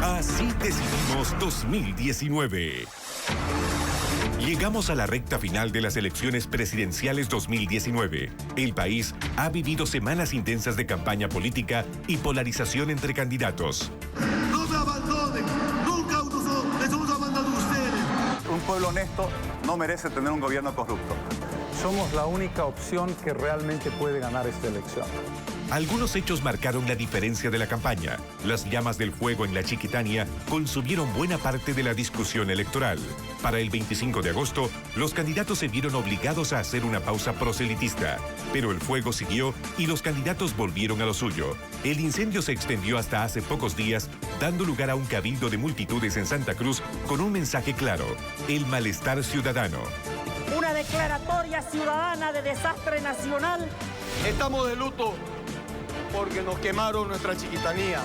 Así decidimos 2019. Llegamos a la recta final de las elecciones presidenciales 2019. El país ha vivido semanas intensas de campaña política y polarización entre candidatos. ¡No me abandonen! ¡Nunca les hemos abandonado a ustedes! Un pueblo honesto no merece tener un gobierno corrupto. Somos la única opción que realmente puede ganar esta elección. Algunos hechos marcaron la diferencia de la campaña. Las llamas del fuego en la Chiquitania consumieron buena parte de la discusión electoral. Para el 25 de agosto, los candidatos se vieron obligados a hacer una pausa proselitista. Pero el fuego siguió y los candidatos volvieron a lo suyo. El incendio se extendió hasta hace pocos días, dando lugar a un cabildo de multitudes en Santa Cruz con un mensaje claro: el malestar ciudadano. Una declaratoria ciudadana de desastre nacional. Estamos de luto porque nos quemaron nuestra Chiquitanía.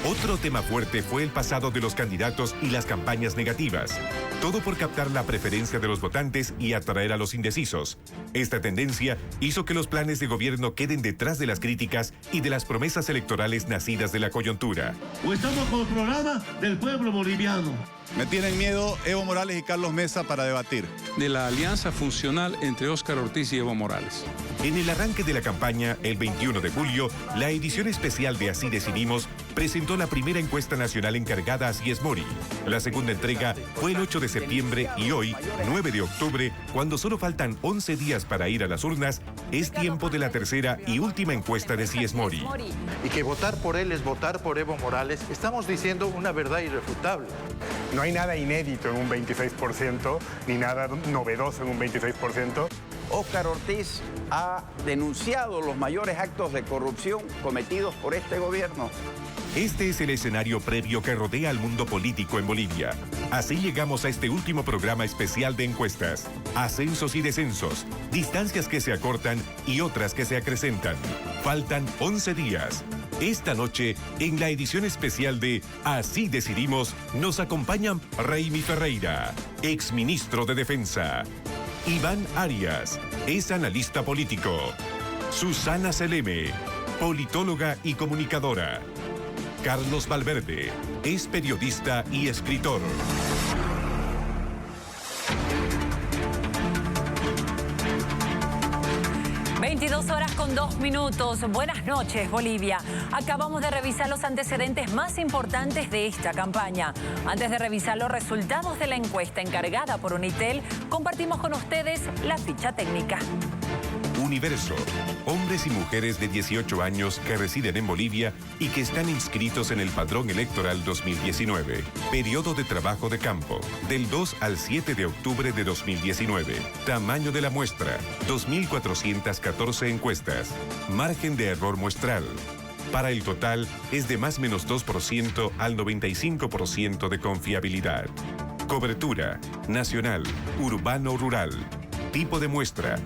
Otro tema fuerte fue el pasado de los candidatos y las campañas negativas. Todo por captar la preferencia de los votantes y atraer a los indecisos. Esta tendencia hizo que los planes de gobierno queden detrás de las críticas y de las promesas electorales nacidas de la coyuntura. O estamos con el programa del pueblo boliviano. Me tienen miedo Evo Morales y Carlos Mesa para debatir. De la alianza funcional entre Óscar Ortiz y Evo Morales. En el arranque de la campaña, el 21 de julio, la edición especial de Así Decidimos presentó la primera encuesta nacional encargada a Cies Mori. La segunda entrega fue el 8 de septiembre y hoy, 9 de octubre, cuando solo faltan 11 días para ir a las urnas, es tiempo de la tercera y última encuesta de Cies Mori. Y que votar por él es votar por Evo Morales, estamos diciendo una verdad irrefutable. No hay nada inédito en un 26%, ni nada novedoso en un 26%. Óscar Ortiz ha denunciado los mayores actos de corrupción cometidos por este gobierno. Este es el escenario previo que rodea al mundo político en Bolivia. Así llegamos a este último programa especial de encuestas. Ascensos y descensos, distancias que se acortan y otras que se acrecentan. Faltan 11 días. Esta noche, en la edición especial de Así Decidimos, nos acompañan Raimi Ferreira, exministro de Defensa. Iván Arias, es analista político. Susana Seleme, politóloga y comunicadora. Carlos Valverde, es periodista y escritor. ...22:02. Buenas noches, Bolivia. Acabamos de revisar los antecedentes más importantes de esta campaña. Antes de revisar los resultados de la encuesta encargada por Unitel, compartimos con ustedes la ficha técnica. Universo. Hombres y mujeres de 18 años que residen en Bolivia y que están inscritos en el Padrón Electoral 2019. Periodo de trabajo de campo, del 2 al 7 de octubre de 2019. Tamaño de la muestra, 2.414 encuestas. Margen de error muestral. Para el total es de más menos 2% al 95% de confiabilidad. Cobertura, nacional, urbano-rural. Tipo de muestra,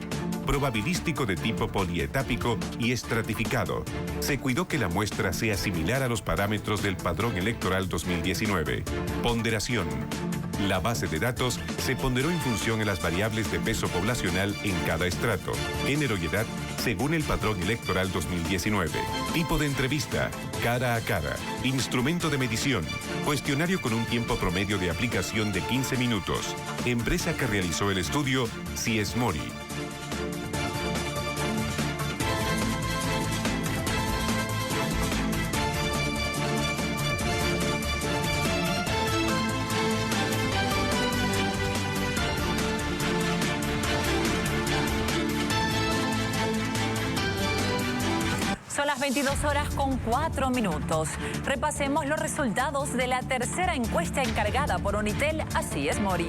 probabilístico de tipo polietápico y estratificado. Se cuidó que la muestra sea similar a los parámetros del Padrón Electoral 2019. Ponderación. La base de datos se ponderó en función a las variables de peso poblacional en cada estrato, género y edad según el Padrón Electoral 2019. Tipo de entrevista, cara a cara. Instrumento de medición, cuestionario con un tiempo promedio de aplicación de 15 minutos. Empresa que realizó el estudio, Cies Mori. Son las 22:04. Repasemos los resultados de la tercera encuesta encargada por Unitel a Cies Mori.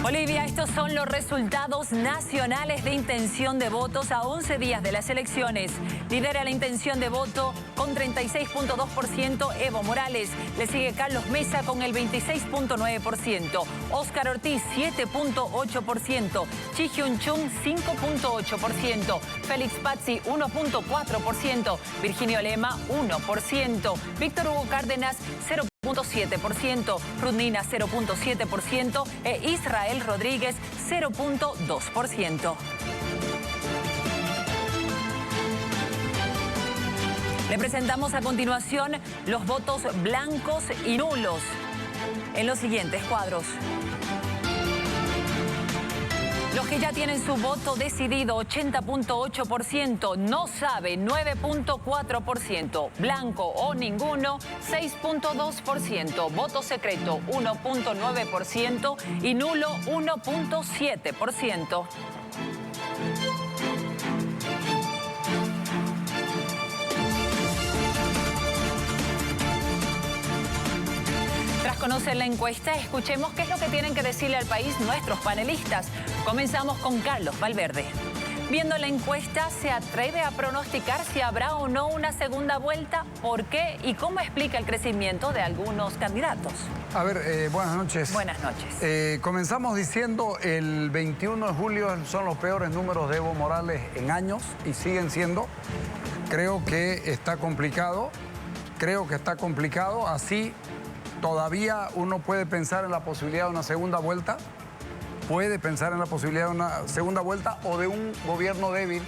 Bolivia, estos son los resultados nacionales de intención de votos a 11 días de las elecciones. Lidera la intención de voto con 36.2%, Evo Morales. Le sigue Carlos Mesa con el 26.9%, Óscar Ortiz 7.8%, Chi Hyun-chung 5.8%, Félix Pazzi 1.4%, Virginio Lema 1%, Víctor Hugo Cárdenas 0.7%, Rudnina 0.7% e Israel Rodríguez 0.2%. Le presentamos a continuación los votos blancos y nulos en los siguientes cuadros. Los que ya tienen su voto decidido, 80.8%, no sabe, 9.4%, blanco o ninguno, 6.2%, voto secreto, 1.9% y nulo, 1.7%. Tras conocer la encuesta, escuchemos qué es lo que tienen que decirle al país nuestros panelistas. Comenzamos con Carlos Valverde. Viendo la encuesta, ¿se atreve a pronosticar si habrá o no una segunda vuelta? ¿Por qué? ¿Y cómo explica el crecimiento de algunos candidatos? A ver, buenas noches. Buenas noches. Comenzamos diciendo el 21 de julio son los peores números de Evo Morales en años y siguen siendo. Creo que está complicado. Así todavía uno puede pensar en la posibilidad de una segunda vuelta. Puede pensar en la posibilidad de una segunda vuelta o de un gobierno débil,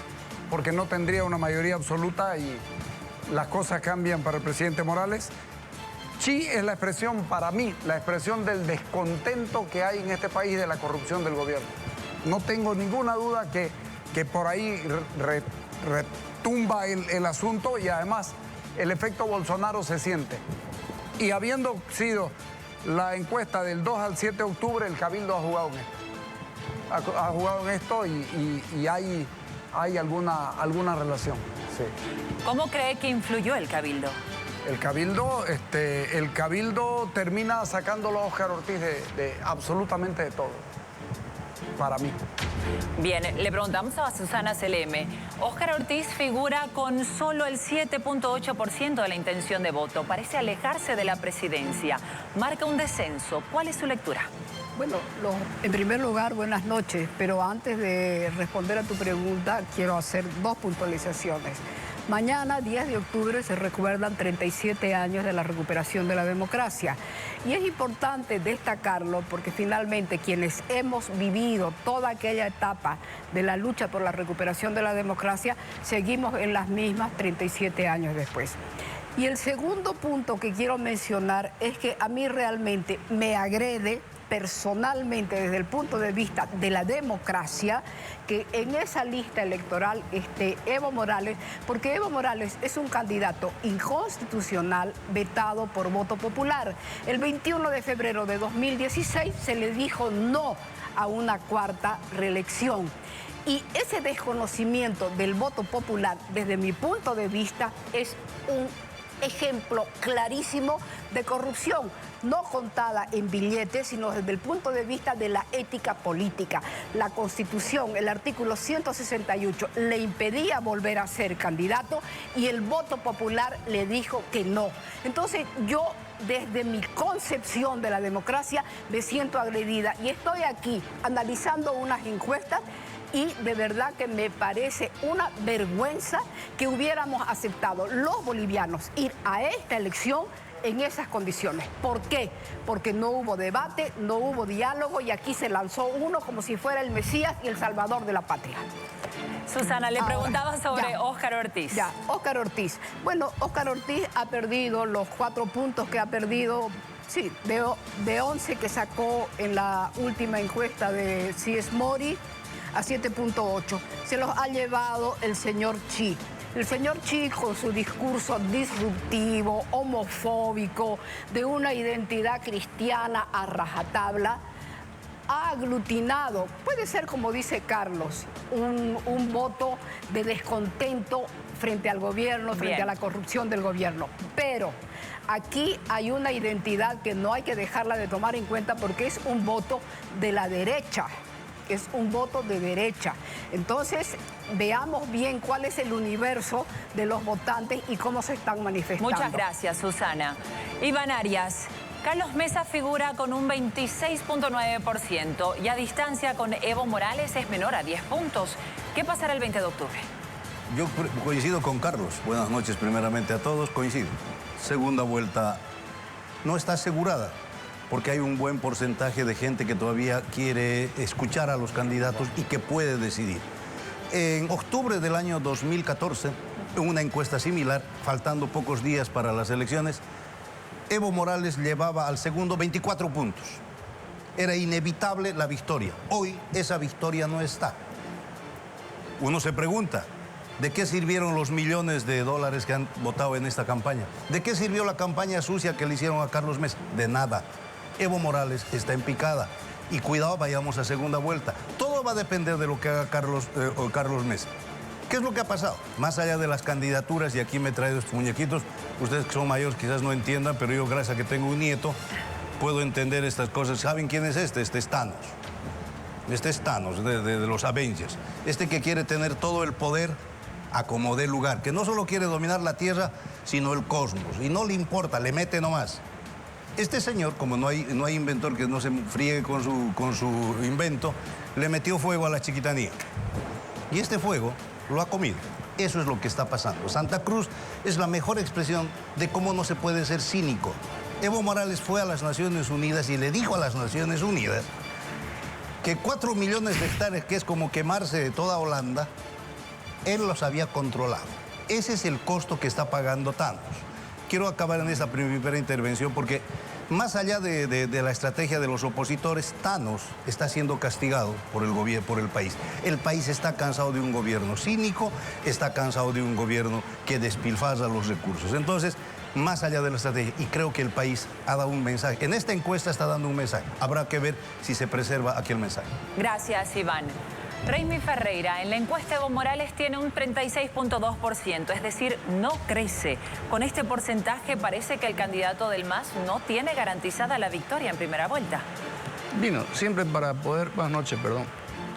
porque no tendría una mayoría absoluta y las cosas cambian para el presidente Morales. Sí es la expresión, para mí, la expresión del descontento que hay en este país de la corrupción del gobierno. No tengo ninguna duda que por ahí retumba el asunto y además el efecto Bolsonaro se siente. Y habiendo sido la encuesta del 2 al 7 de octubre, el Cabildo ha jugado en esto. Ha jugado en esto y hay alguna relación. Sí. ¿Cómo cree que influyó el Cabildo? El Cabildo termina sacándolo a Óscar Ortiz de absolutamente de todo, para mí. Bien, le preguntamos a Susana Seleme. Óscar Ortiz figura con solo el 7.8% de la intención de voto. Parece alejarse de la presidencia. Marca un descenso. ¿Cuál es su lectura? Bueno, en primer lugar, buenas noches. Pero antes de responder a tu pregunta, quiero hacer dos puntualizaciones. Mañana, 10 de octubre, se recuerdan 37 años de la recuperación de la democracia. Y es importante destacarlo porque finalmente quienes hemos vivido toda aquella etapa de la lucha por la recuperación de la democracia, seguimos en las mismas 37 años después. Y el segundo punto que quiero mencionar es que a mí realmente me agrede personalmente desde el punto de vista de la democracia que en esa lista electoral esté Evo Morales, porque Evo Morales es un candidato inconstitucional vetado por voto popular. El 21 de febrero de 2016 se le dijo no a una cuarta reelección. Y ese desconocimiento del voto popular, desde mi punto de vista, es un ejemplo clarísimo de corrupción, no contada en billetes, sino desde el punto de vista de la ética política. La Constitución, el artículo 168, le impedía volver a ser candidato y el voto popular le dijo que no. Entonces yo, desde mi concepción de la democracia, me siento agredida y estoy aquí analizando unas encuestas y de verdad que me parece una vergüenza que hubiéramos aceptado los bolivianos ir a esta elección en esas condiciones. ¿Por qué? Porque no hubo debate, no hubo diálogo y aquí se lanzó uno como si fuera el Mesías y el Salvador de la patria. Susana, le preguntaba sobre Óscar Ortiz. Óscar Ortiz. Bueno, Óscar Ortiz ha perdido los 4 puntos que ha perdido, sí, de 11 que sacó en la última encuesta de C.S. Mori a 7.8. Se los ha llevado el señor Chi. El señor Chi, con su discurso disruptivo, homofóbico, de una identidad cristiana a rajatabla, ha aglutinado, puede ser como dice Carlos, un voto de descontento frente al gobierno, frente a la corrupción del gobierno. Pero aquí hay una identidad que no hay que dejarla de tomar en cuenta porque es un voto de la derecha. es un voto de derecha. Entonces, veamos bien cuál es el universo de los votantes y cómo se están manifestando. Muchas gracias, Susana. Iván Arias. Carlos Mesa figura con un 26.9% y a distancia con Evo Morales es menor a 10 puntos. ¿Qué pasará el 20 de octubre? Yo coincido con Carlos. Buenas noches primeramente a todos, coincido. Segunda vuelta no está asegurada porque hay un buen porcentaje de gente que todavía quiere escuchar a los candidatos y que puede decidir. En octubre del año 2014, en una encuesta similar, faltando pocos días para las elecciones, Evo Morales llevaba al segundo 24 puntos. Era inevitable la victoria. Hoy esa victoria no está. Uno se pregunta, ¿de qué sirvieron los millones de dólares que han votado en esta campaña? ¿De qué sirvió la campaña sucia que le hicieron a Carlos Mesa? De nada. Evo Morales está en picada. Y cuidado, vayamos a segunda vuelta. Todo va a depender de lo que haga Carlos Mesa. ¿Qué es lo que ha pasado? Más allá de las candidaturas, y aquí me he traído estos muñequitos, ustedes que son mayores quizás no entiendan, pero yo gracias a que tengo un nieto, puedo entender estas cosas. ¿Saben quién es este? Este es Thanos. Este es Thanos, de los Avengers. Este que quiere tener todo el poder a como dé lugar, que no solo quiere dominar la Tierra, sino el cosmos. Y no le importa, le mete nomás. Este señor, como no hay inventor que no se friegue con su invento, le metió fuego a la chiquitanía. Y este fuego lo ha comido. Eso es lo que está pasando. Santa Cruz es la mejor expresión de cómo no se puede ser cínico. Evo Morales fue a las Naciones Unidas y le dijo a las Naciones Unidas que 4 millones de hectáreas, que es como quemarse de toda Holanda, él los había controlado. Ese es el costo que está pagando Thanos. Quiero acabar en esta primera intervención porque más allá de la estrategia de los opositores, Thanos está siendo castigado por el gobierno, por el país. El país está cansado de un gobierno cínico, está cansado de un gobierno que despilfarra los recursos. Entonces, más allá de la estrategia, y creo que el país ha dado un mensaje. En esta encuesta está dando un mensaje. Habrá que ver si se preserva aquel mensaje. Gracias, Iván. Raimi Ferreira, en la encuesta Evo Morales tiene un 36.2%, es decir, no crece. Con este porcentaje parece que el candidato del MAS no tiene garantizada la victoria en primera vuelta. Dino, siempre para poder, buenas noches, perdón,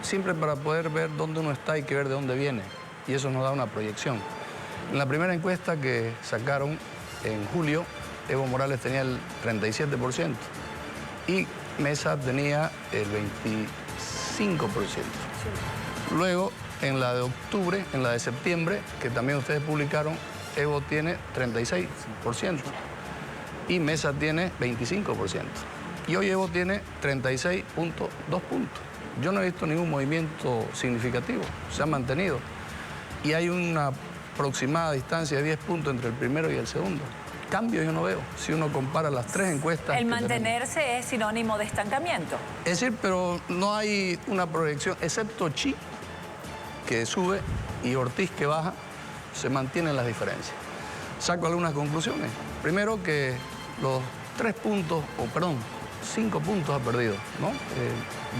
siempre para poder ver dónde uno está hay que ver de dónde viene, y eso nos da una proyección. En la primera encuesta que sacaron en julio, Evo Morales tenía el 37% y Mesa tenía el 25%. Luego, en la de octubre, en la de septiembre, que también ustedes publicaron, Evo tiene 36% y Mesa tiene 25%. Y hoy Evo tiene 36.2 puntos. Yo no he visto ningún movimiento significativo, se ha mantenido. Y hay una aproximada distancia de 10 puntos entre el primero y el segundo. Cambio yo no veo, si uno compara las tres encuestas. El mantenerse es sinónimo de estancamiento. Es decir, pero no hay una proyección, excepto Chi, que sube, y Ortiz, que baja, se mantienen las diferencias. Saco algunas conclusiones. Primero, que los 5 puntos ha perdido, ¿no?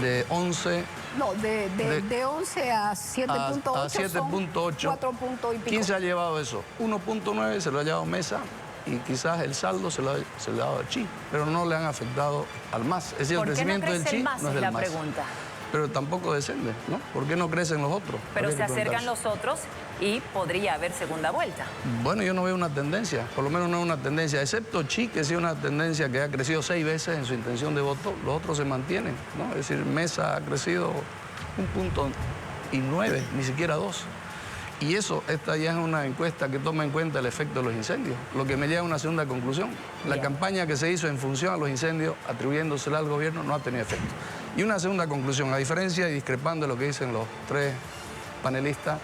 De 11... No, de 11 a 7.8 a 7.8. 4 puntos y pico. ¿Quién se ha llevado eso? 1.9 se lo ha llevado Mesa y quizás el saldo se lo ha dado a Chi, pero no le han afectado al MAS. Es decir, el crecimiento del Chi no es del MAS. Pregunta. Pero tampoco descende, ¿no? ¿Por qué no crecen los otros? Pero se acercan los otros y podría haber segunda vuelta. Bueno, yo no veo una tendencia, por lo menos no una tendencia, excepto Chi, que sí una tendencia que ha crecido 6 veces en su intención de voto, los otros se mantienen, ¿no? Es decir, Mesa ha crecido 1.9, ni siquiera 2. Y eso, esta ya es una encuesta que toma en cuenta el efecto de los incendios, lo que me lleva a una segunda conclusión. La campaña que se hizo en función a los incendios, atribuyéndosela al gobierno, no ha tenido efecto. Y una segunda conclusión, a diferencia y discrepando de lo que dicen los tres panelistas,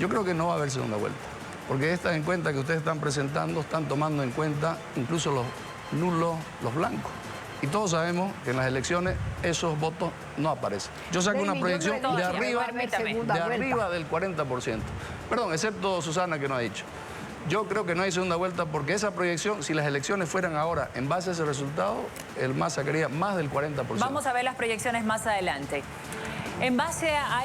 yo creo que no va a haber segunda vuelta. Porque estas encuestas que ustedes están presentando están tomando en cuenta incluso los nulos, los blancos. Y todos sabemos que en las elecciones esos votos no aparecen. Yo saco una proyección de arriba del 40%. Perdón, excepto Susana, que no ha dicho. Yo creo que no hay segunda vuelta porque esa proyección, si las elecciones fueran ahora en base a ese resultado, el MAS sacaría más del 40%. Vamos a ver las proyecciones más adelante. En base a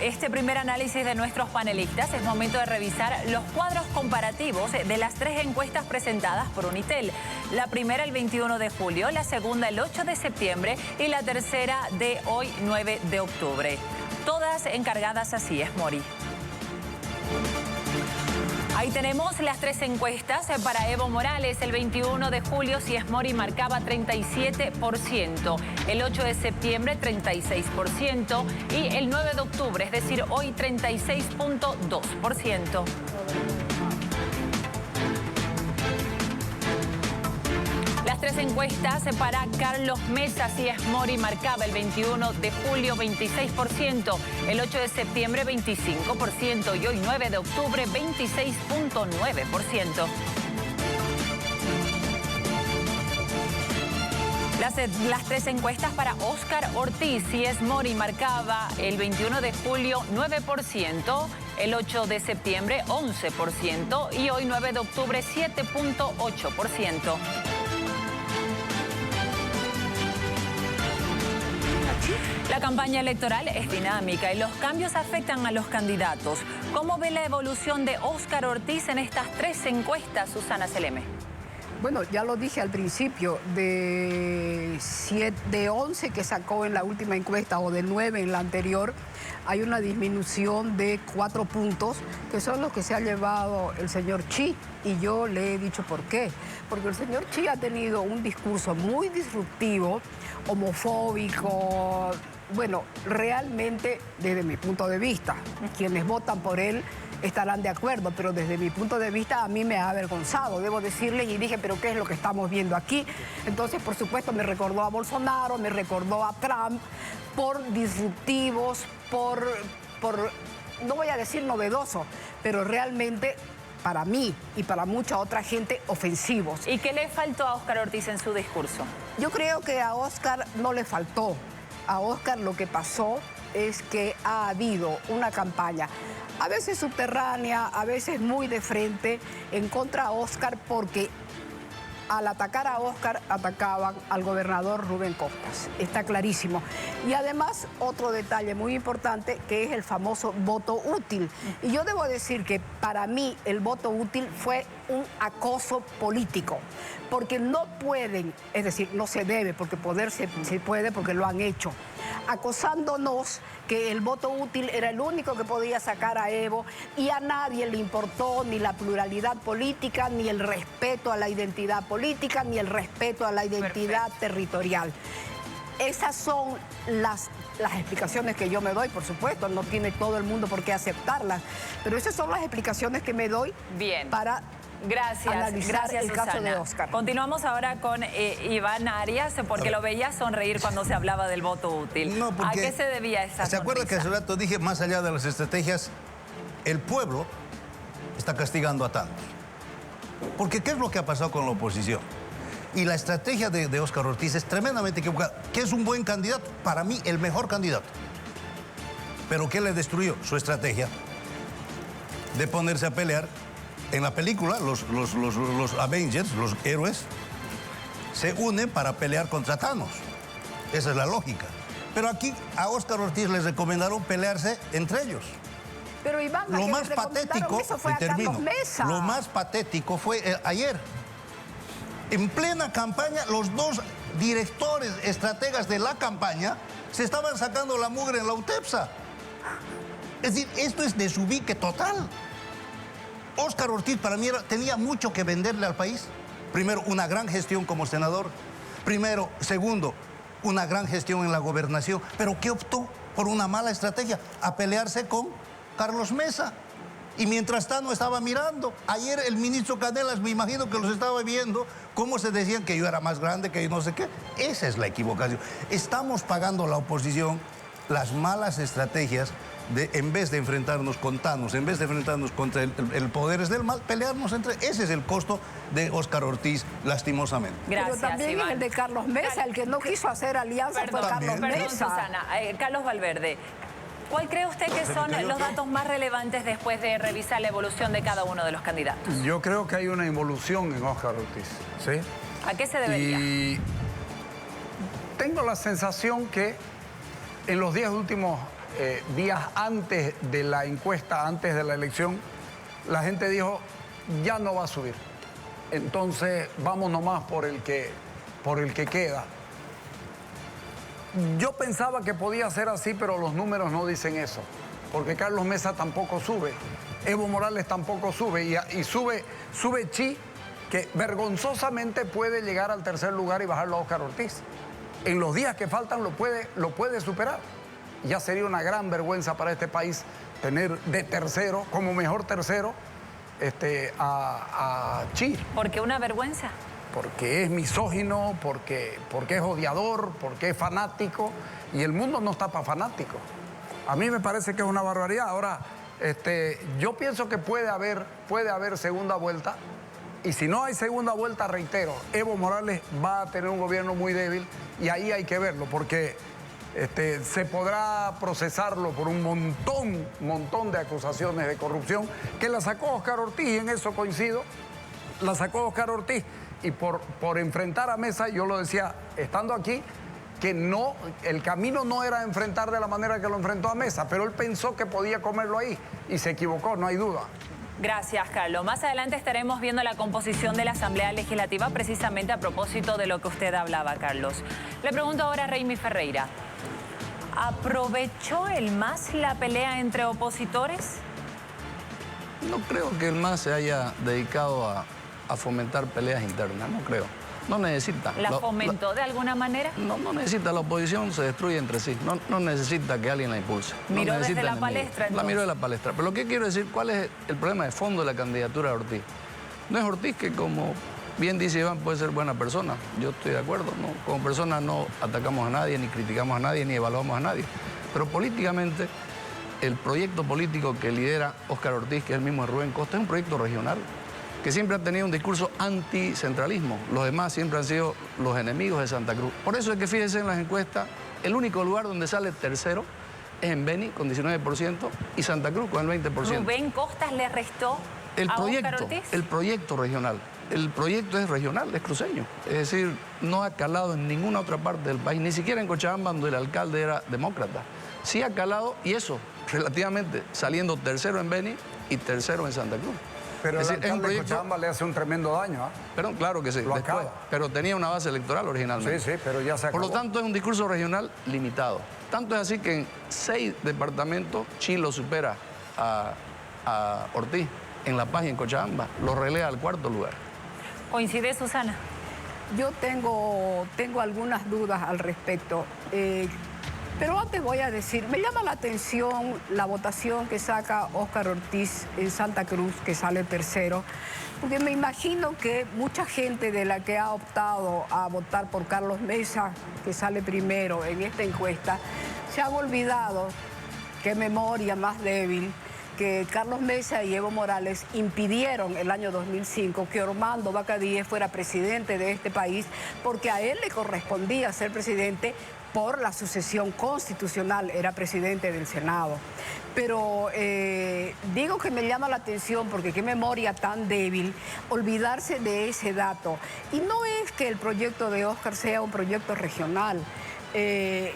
este primer análisis de nuestros panelistas, es momento de revisar los cuadros comparativos de las 3 encuestas presentadas por Unitel. La primera el 21 de julio, la segunda el 8 de septiembre y la tercera de hoy, 9 de octubre. Todas encargadas así, es Mori. Ahí tenemos las 3 encuestas para Evo Morales. El 21 de julio, Sies Mori marcaba 37%, el 8 de septiembre 36% y el 9 de octubre, es decir, hoy 36.2%. Las 3 encuestas para Carlos Mesa, Sies Mori marcaba el 21 de julio 26%, el 8 de septiembre 25% y hoy 9 de octubre 26.9%. Las 3 encuestas para Óscar Ortiz, Sies Mori marcaba el 21 de julio 9%, el 8 de septiembre 11% y hoy 9 de octubre 7.8%. La campaña electoral es dinámica y los cambios afectan a los candidatos. ¿Cómo ve la evolución de Óscar Ortiz en estas 3 encuestas, Susana Seleme? Bueno, ya lo dije al principio, de 11 que sacó en la última encuesta o de 9 en la anterior, hay una disminución de 4 puntos, que son los que se ha llevado el señor Chi. Y yo le he dicho por qué. Porque el señor Chi ha tenido un discurso muy disruptivo, homofóbico. Bueno, realmente, desde mi punto de vista, quienes votan por él estarán de acuerdo, pero desde mi punto de vista a mí me ha avergonzado, debo decirle, y dije, pero ¿qué es lo que estamos viendo aquí? Entonces, por supuesto, me recordó a Bolsonaro, me recordó a Trump, por disruptivos, por no voy a decir novedoso, pero realmente para mí y para mucha otra gente ofensivos. ¿Y qué le faltó a Óscar Ortiz en su discurso? Yo creo que a Óscar no le faltó. A Óscar lo que pasó es que ha habido una campaña, a veces subterránea, a veces muy de frente, en contra de Óscar, porque al atacar a Óscar atacaban al gobernador Rubén Costas. Está clarísimo. Y además, otro detalle muy importante, que es el famoso voto útil. Y yo debo decir que para mí el voto útil fue un acoso político. Porque no pueden, es decir, no se debe, porque poder se puede, porque lo han hecho, acosándonos que el voto útil era el único que podía sacar a Evo y a nadie le importó ni la pluralidad política, ni el respeto a la identidad política, ni el respeto a la identidad territorial. Esas son las explicaciones que yo me doy, por supuesto, no tiene todo el mundo por qué aceptarlas, pero esas son las explicaciones que me doy para... Gracias, el caso de Óscar. Continuamos ahora con Iván Arias, porque lo veía sonreír cuando se hablaba del voto útil. No, porque, ¿a qué se debía esa ¿Se acuerda que hace rato dije, más allá de las estrategias, el pueblo está castigando a tantos? Porque ¿qué es lo que ha pasado con la oposición? Y la estrategia de Óscar Ortiz es tremendamente equivocada. Que es un buen candidato, para mí el mejor candidato. Pero ¿qué le destruyó? Su estrategia de ponerse a pelear. En la película, los Avengers, los héroes, se unen para pelear contra Thanos. Esa es la lógica. Pero aquí a Óscar Ortiz les recomendaron pelearse entre ellos. Pero Iván, lo más patético, lo más patético fue ayer. En plena campaña, los 2 directores estrategas de la campaña se estaban sacando la mugre en la UTEPSA. Es decir, esto es desubique total. Óscar Ortiz para mí tenía mucho que venderle al país. Primero, una gran gestión como senador. Segundo, una gran gestión en la gobernación. ¿Pero qué optó? Por una mala estrategia, a pelearse con Carlos Mesa. Y mientras tanto estaba mirando. Ayer el ministro Canelas, me imagino que los estaba viendo, cómo se decían que yo era más grande, que yo no sé qué. Esa es la equivocación. Estamos pagando la oposición las malas estrategias de, en vez de enfrentarnos con Thanos, en vez de enfrentarnos contra el poderes del mal, pelearnos entre... Ese es el costo de Óscar Ortiz, lastimosamente. Gracias, pero también Iván. El de Carlos Mesa, el que no quiso hacer alianza fue Carlos Mesa. Susana. Carlos Valverde, ¿cuál cree usted que son los datos más relevantes después de revisar la evolución de cada uno de los candidatos? Yo creo que hay una involución en Óscar Ortiz, ¿sí? ¿A qué se debería? Y tengo la sensación que en los 10 últimos días antes de la encuesta, antes de la elección, la gente dijo, ya no va a subir. Entonces, vamos nomás por el que queda. Yo pensaba que podía ser así, pero los números no dicen eso. Porque Carlos Mesa tampoco sube, Evo Morales tampoco sube, y sube Chi, que vergonzosamente puede llegar al tercer lugar y bajarlo a Óscar Ortiz. En los días que faltan lo puede superar. Ya sería una gran vergüenza para este país tener de tercero, como mejor tercero, a Chi. ¿Por qué una vergüenza? Porque es misógino, porque es odiador, porque es fanático, y el mundo no está para fanáticos. A mí me parece que es una barbaridad. Ahora, yo pienso que puede haber segunda vuelta, y si no hay segunda vuelta, reitero, Evo Morales va a tener un gobierno muy débil, y ahí hay que verlo, porque se podrá procesarlo por un montón de acusaciones de corrupción que la sacó Óscar Ortiz, y en eso coincido, la sacó Óscar Ortiz, y por enfrentar a Mesa, yo lo decía estando aquí, que no, el camino no era enfrentar de la manera que lo enfrentó a Mesa, pero él pensó que podía comerlo ahí y se equivocó, no hay duda. Gracias, Carlos. Más adelante estaremos viendo la composición de la Asamblea Legislativa precisamente a propósito de lo que usted hablaba, Carlos. Le pregunto ahora a Raimi Ferreira, ¿aprovechó el MAS la pelea entre opositores? No creo que el MAS se haya dedicado a fomentar peleas internas, no creo. No necesita. ¿La fomentó de alguna manera? No necesita, la oposición se destruye entre sí, no necesita que alguien la impulse. ¿Miró desde la palestra entonces? La miró de la palestra. Pero lo que quiero decir, ¿cuál es el problema de fondo de la candidatura de Ortiz? No es Ortiz que, como bien dice Iván, puede ser buena persona. Yo estoy de acuerdo, ¿no? Como persona no atacamos a nadie, ni criticamos a nadie, ni evaluamos a nadie. Pero políticamente, el proyecto político que lidera Óscar Ortiz, que es el mismo de Rubén Costa, es un proyecto regional, que siempre ha tenido un discurso anticentralismo. Los demás siempre han sido los enemigos de Santa Cruz. Por eso es que fíjense en las encuestas, el único lugar donde sale tercero es en Beni, con 19%, y Santa Cruz con el 20%. ¿Rubén Costas le restó a Óscar Ortiz? El proyecto regional. El proyecto es regional, es cruceño. Es decir, no ha calado en ninguna otra parte del país, ni siquiera en Cochabamba, donde el alcalde era demócrata. Sí ha calado, y eso, relativamente, saliendo tercero en Beni y tercero en Santa Cruz. Pero el alcalde de Cochabamba le hace un tremendo daño, ¿ah? Pero claro que sí, después, pero tenía una base electoral originalmente. Sí, pero ya se acabó. Por lo tanto, es un discurso regional limitado. Tanto es así que en 6 departamentos Chi lo supera a Ortiz. En La Paz y en Cochabamba lo relea al 4º lugar. ¿Coincide, Susana? Yo tengo algunas dudas al respecto. Pero antes voy a decir, me llama la atención la votación que saca Óscar Ortiz en Santa Cruz, que sale tercero, porque me imagino que mucha gente de la que ha optado a votar por Carlos Mesa, que sale primero en esta encuesta, se han olvidado, qué memoria más débil, que Carlos Mesa y Evo Morales impidieron el año 2005 que Ormando Vaca Díez fuera presidente de este país, porque a él le correspondía ser presidente por la sucesión constitucional, era presidente del Senado. Pero digo que me llama la atención porque qué memoria tan débil olvidarse de ese dato. Y no es que el proyecto de Óscar sea un proyecto regional.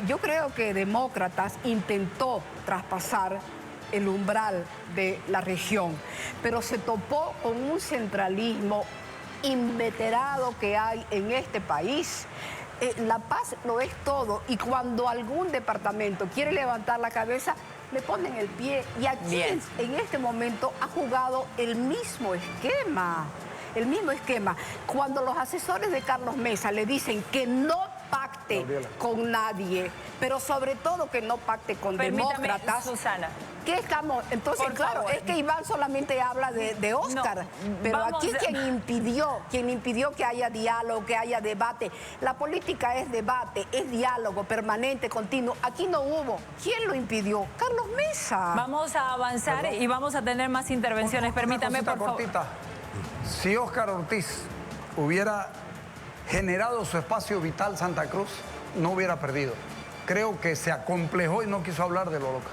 Yo creo que Demócratas intentó traspasar el umbral de la región, pero se topó con un centralismo inveterado que hay en este país. La Paz lo es todo, y cuando algún departamento quiere levantar la cabeza, le ponen el pie. Y aquí en este momento ha jugado el mismo esquema. Cuando los asesores de Carlos Mesa le dicen que no pacte con nadie, pero sobre todo que no pacte con demócratas. Susana. ¿Qué estamos? Entonces, claro, es que Iván solamente habla de Óscar, pero aquí quien impidió que haya diálogo, que haya debate. La política es debate, es diálogo permanente, continuo. Aquí no hubo. ¿Quién lo impidió? Carlos Mesa. Vamos a avanzar y vamos a tener más intervenciones. Permítame, por favor. Si Óscar Ortiz hubiera generado su espacio vital Santa Cruz, no hubiera perdido. Creo que se acomplejó y no quiso hablar de lo local.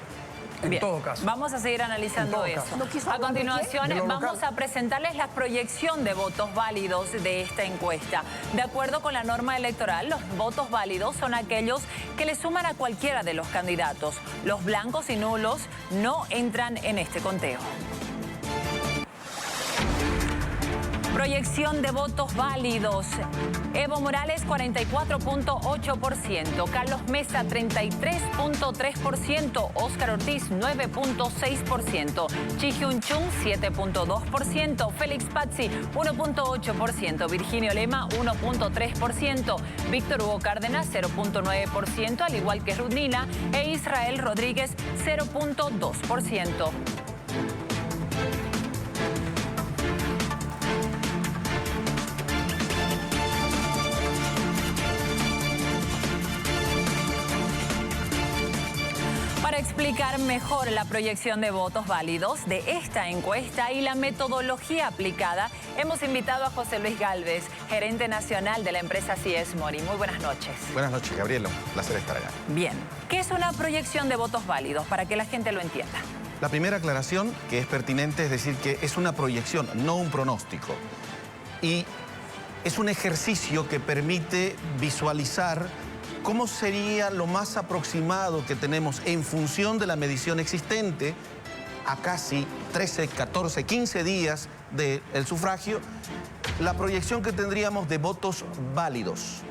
En todo caso. Vamos a seguir analizando eso. A continuación, vamos a presentarles la proyección de votos válidos de esta encuesta. De acuerdo con la norma electoral, los votos válidos son aquellos que le suman a cualquiera de los candidatos. Los blancos y nulos no entran en este conteo. Proyección de votos válidos. Evo Morales, 44.8%. Carlos Mesa, 33.3%. Óscar Ortiz, 9.6%. Chi Hyun Chung, 7.2%. Félix Pazzi, 1.8%. Virginio Lema, 1.3%. Víctor Hugo Cárdenas, 0.9%, al igual que Rudnila. E Israel Rodríguez, 0.2%. Para explicar mejor la proyección de votos válidos de esta encuesta y la metodología aplicada, hemos invitado a José Luis Gálvez, gerente nacional de la empresa CS Mori. Muy buenas noches. Buenas noches, Gabriela. Un placer estar acá. Bien. ¿Qué es una proyección de votos válidos? Para que la gente lo entienda. La primera aclaración que es pertinente es decir que es una proyección, no un pronóstico. Y es un ejercicio que permite visualizar cómo sería lo más aproximado que tenemos en función de la medición existente a casi 13, 14, 15 días del sufragio, la proyección que tendríamos de votos válidos.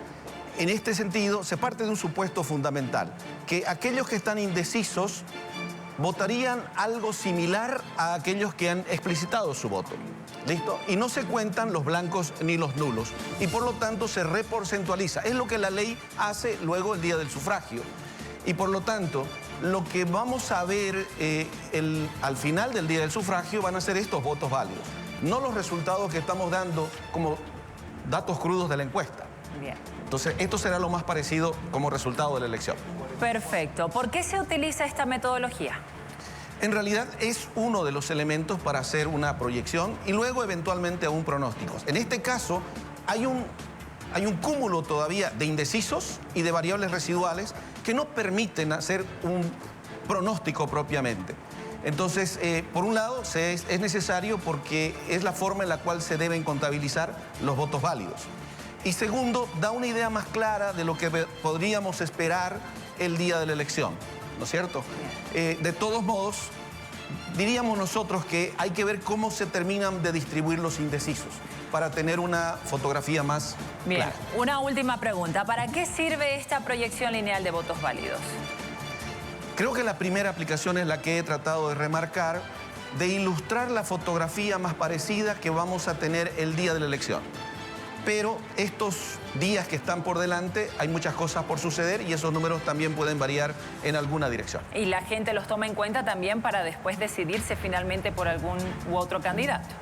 En este sentido, se parte de un supuesto fundamental, que aquellos que están indecisos votarían algo similar a aquellos que han explicitado su voto. ¿Listo? Y no se cuentan los blancos ni los nulos. Y por lo tanto se reporcentualiza. Es lo que la ley hace luego el día del sufragio. Y por lo tanto, lo que vamos a ver al final del día del sufragio van a ser estos votos válidos. No los resultados que estamos dando como datos crudos de la encuesta. Bien. Entonces, esto será lo más parecido como resultado de la elección. Perfecto. ¿Por qué se utiliza esta metodología? En realidad es uno de los elementos para hacer una proyección y luego eventualmente un pronóstico. En este caso hay un cúmulo todavía de indecisos y de variables residuales que no permiten hacer un pronóstico propiamente. Entonces, por un lado, es necesario porque es la forma en la cual se deben contabilizar los votos válidos. Y segundo, da una idea más clara de lo que podríamos esperar el día de la elección, ¿no es cierto? De todos modos, diríamos nosotros que hay que ver cómo se terminan de distribuir los indecisos para tener una fotografía más clara. Bien, una última pregunta. ¿Para qué sirve esta proyección lineal de votos válidos? Creo que la primera aplicación es la que he tratado de remarcar, de ilustrar la fotografía más parecida que vamos a tener el día de la elección. Pero estos días que están por delante hay muchas cosas por suceder y esos números también pueden variar en alguna dirección. Y la gente los toma en cuenta también para después decidirse finalmente por algún u otro candidato.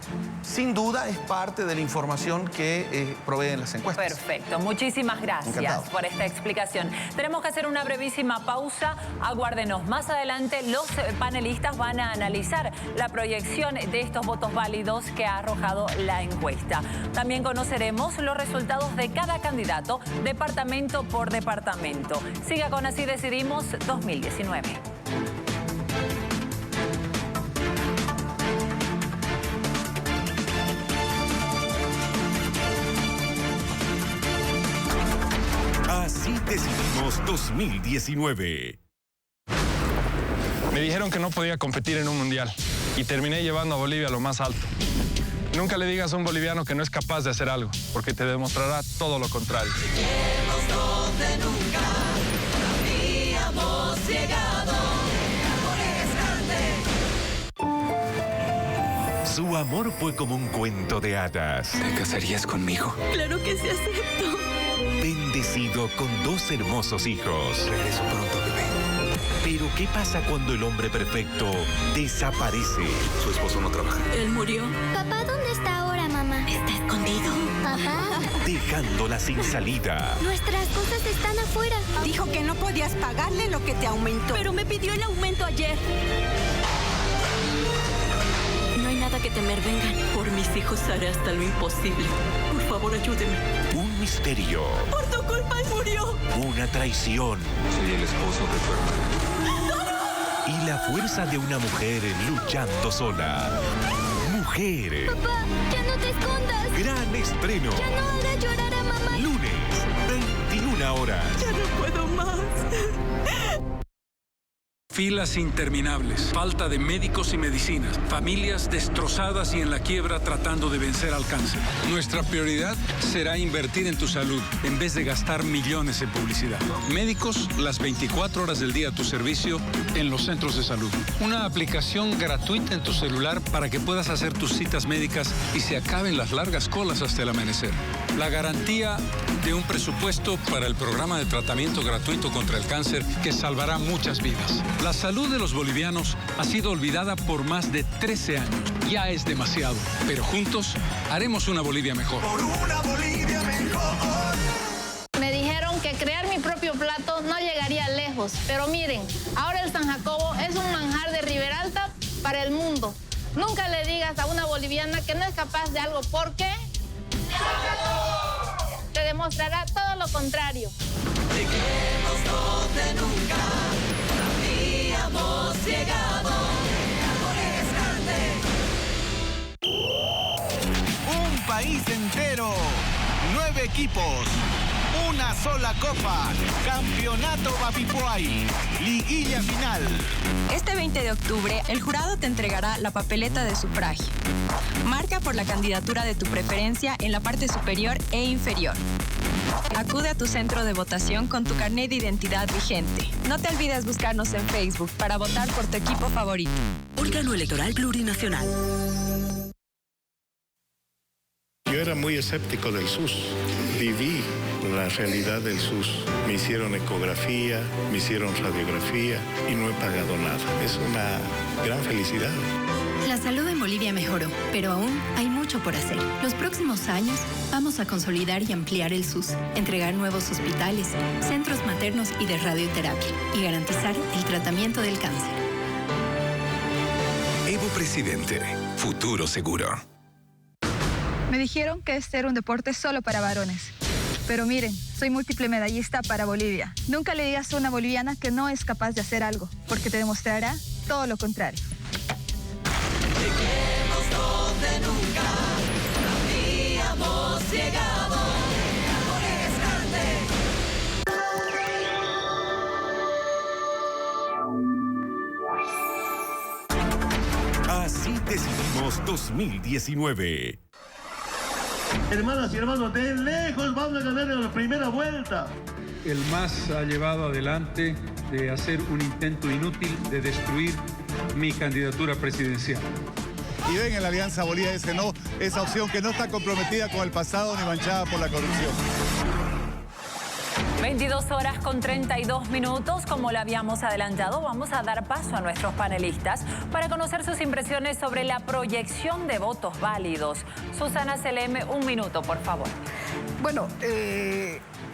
Sin duda es parte de la información que proveen las encuestas. Perfecto. Muchísimas gracias por esta explicación. Tenemos que hacer una brevísima pausa. Aguárdenos. Más adelante los panelistas van a analizar la proyección de estos votos válidos que ha arrojado la encuesta. También conoceremos los resultados de cada candidato, departamento por departamento. Siga con Así Decidimos 2019. Así Decidimos 2019. Me dijeron que no podía competir en un mundial y terminé llevando a Bolivia a lo más alto. Nunca le digas a un boliviano que no es capaz de hacer algo, porque te demostrará todo lo contrario. Lleguemos donde nunca habíamos llegado. Amor es grande. Su amor fue como un cuento de hadas. ¿Te casarías conmigo? Claro que sí, acepto. Bendecido con 2 hermosos hijos. Regreso pronto, bebé. Pero ¿qué pasa cuando el hombre perfecto desaparece? Su esposo no trabaja. Él murió. Papá, ¿dónde está ahora, mamá? Está escondido. Papá. Dejándola sin salida. Nuestras cosas están afuera. Dijo que no podías pagarle lo que te aumentó. Pero me pidió el aumento ayer. No hay nada que temer, vengan. Por mis hijos haré hasta lo imposible. Por favor, ayúdenme. Un misterio. Por tu culpa él murió. Una traición. Soy el esposo de tu hermano. y la fuerza de una mujer luchando sola. Mujer. Papá, ya no te escondas. Gran estreno. Ya no hagas llorar a mamá. Lunes, 21 horas. Ya no puedo más. Filas interminables, falta de médicos y medicinas, familias destrozadas y en la quiebra tratando de vencer al cáncer. Nuestra prioridad será invertir en tu salud en vez de gastar millones en publicidad. Médicos, las 24 horas del día a tu servicio en los centros de salud. Una aplicación gratuita en tu celular para que puedas hacer tus citas médicas y se acaben las largas colas hasta el amanecer. La garantía de un presupuesto para el programa de tratamiento gratuito contra el cáncer que salvará muchas vidas. La salud de los bolivianos ha sido olvidada por más de 13 años. Ya es demasiado, pero juntos haremos una Bolivia mejor. Por una Bolivia mejor. Me dijeron que crear mi propio plato no llegaría lejos, pero miren, ahora el San Jacobo es un manjar de Riberalta para el mundo. Nunca le digas a una boliviana que no es capaz de algo porque te demostrará todo lo contrario. Lleguemos donde nunca habíamos llegado. Un país entero, 9 equipos, una sola copa, Campeonato Babipuay, liguilla final. Este 20 de octubre, el jurado te entregará la papeleta de sufragio. Marca por la candidatura de tu preferencia en la parte superior e inferior. Acude a tu centro de votación con tu carnet de identidad vigente. No te olvides buscarnos en Facebook para votar por tu equipo favorito. Órgano Electoral Plurinacional. Yo era muy escéptico del SUS. Viví la realidad del SUS. Me hicieron ecografía, me hicieron radiografía y no he pagado nada. Es una gran felicidad. La salud en Bolivia mejoró, pero aún hay mucho por hacer. Los próximos años vamos a consolidar y ampliar el SUS, entregar nuevos hospitales, centros maternos y de radioterapia y garantizar el tratamiento del cáncer. Evo Presidente, futuro seguro. Me dijeron que este era un deporte solo para varones. Pero miren, soy múltiple medallista para Bolivia. Nunca le digas a una boliviana que no es capaz de hacer algo, porque te demostrará todo lo contrario. Lleguemos donde nunca habíamos llegado. Amor es grande. Así decidimos 2019. Hermanas y hermanos, de lejos vamos a ganar en la primera vuelta. El MAS ha llevado adelante de hacer un intento inútil de destruir mi candidatura presidencial. Y ven en la Alianza Bolivia ese no, esa opción que no está comprometida con el pasado ni manchada por la corrupción. 22 horas con 32 minutos. Como lo habíamos adelantado, vamos a dar paso a nuestros panelistas para conocer sus impresiones sobre la proyección de votos válidos. Susana Seleme, un minuto, por favor. Bueno,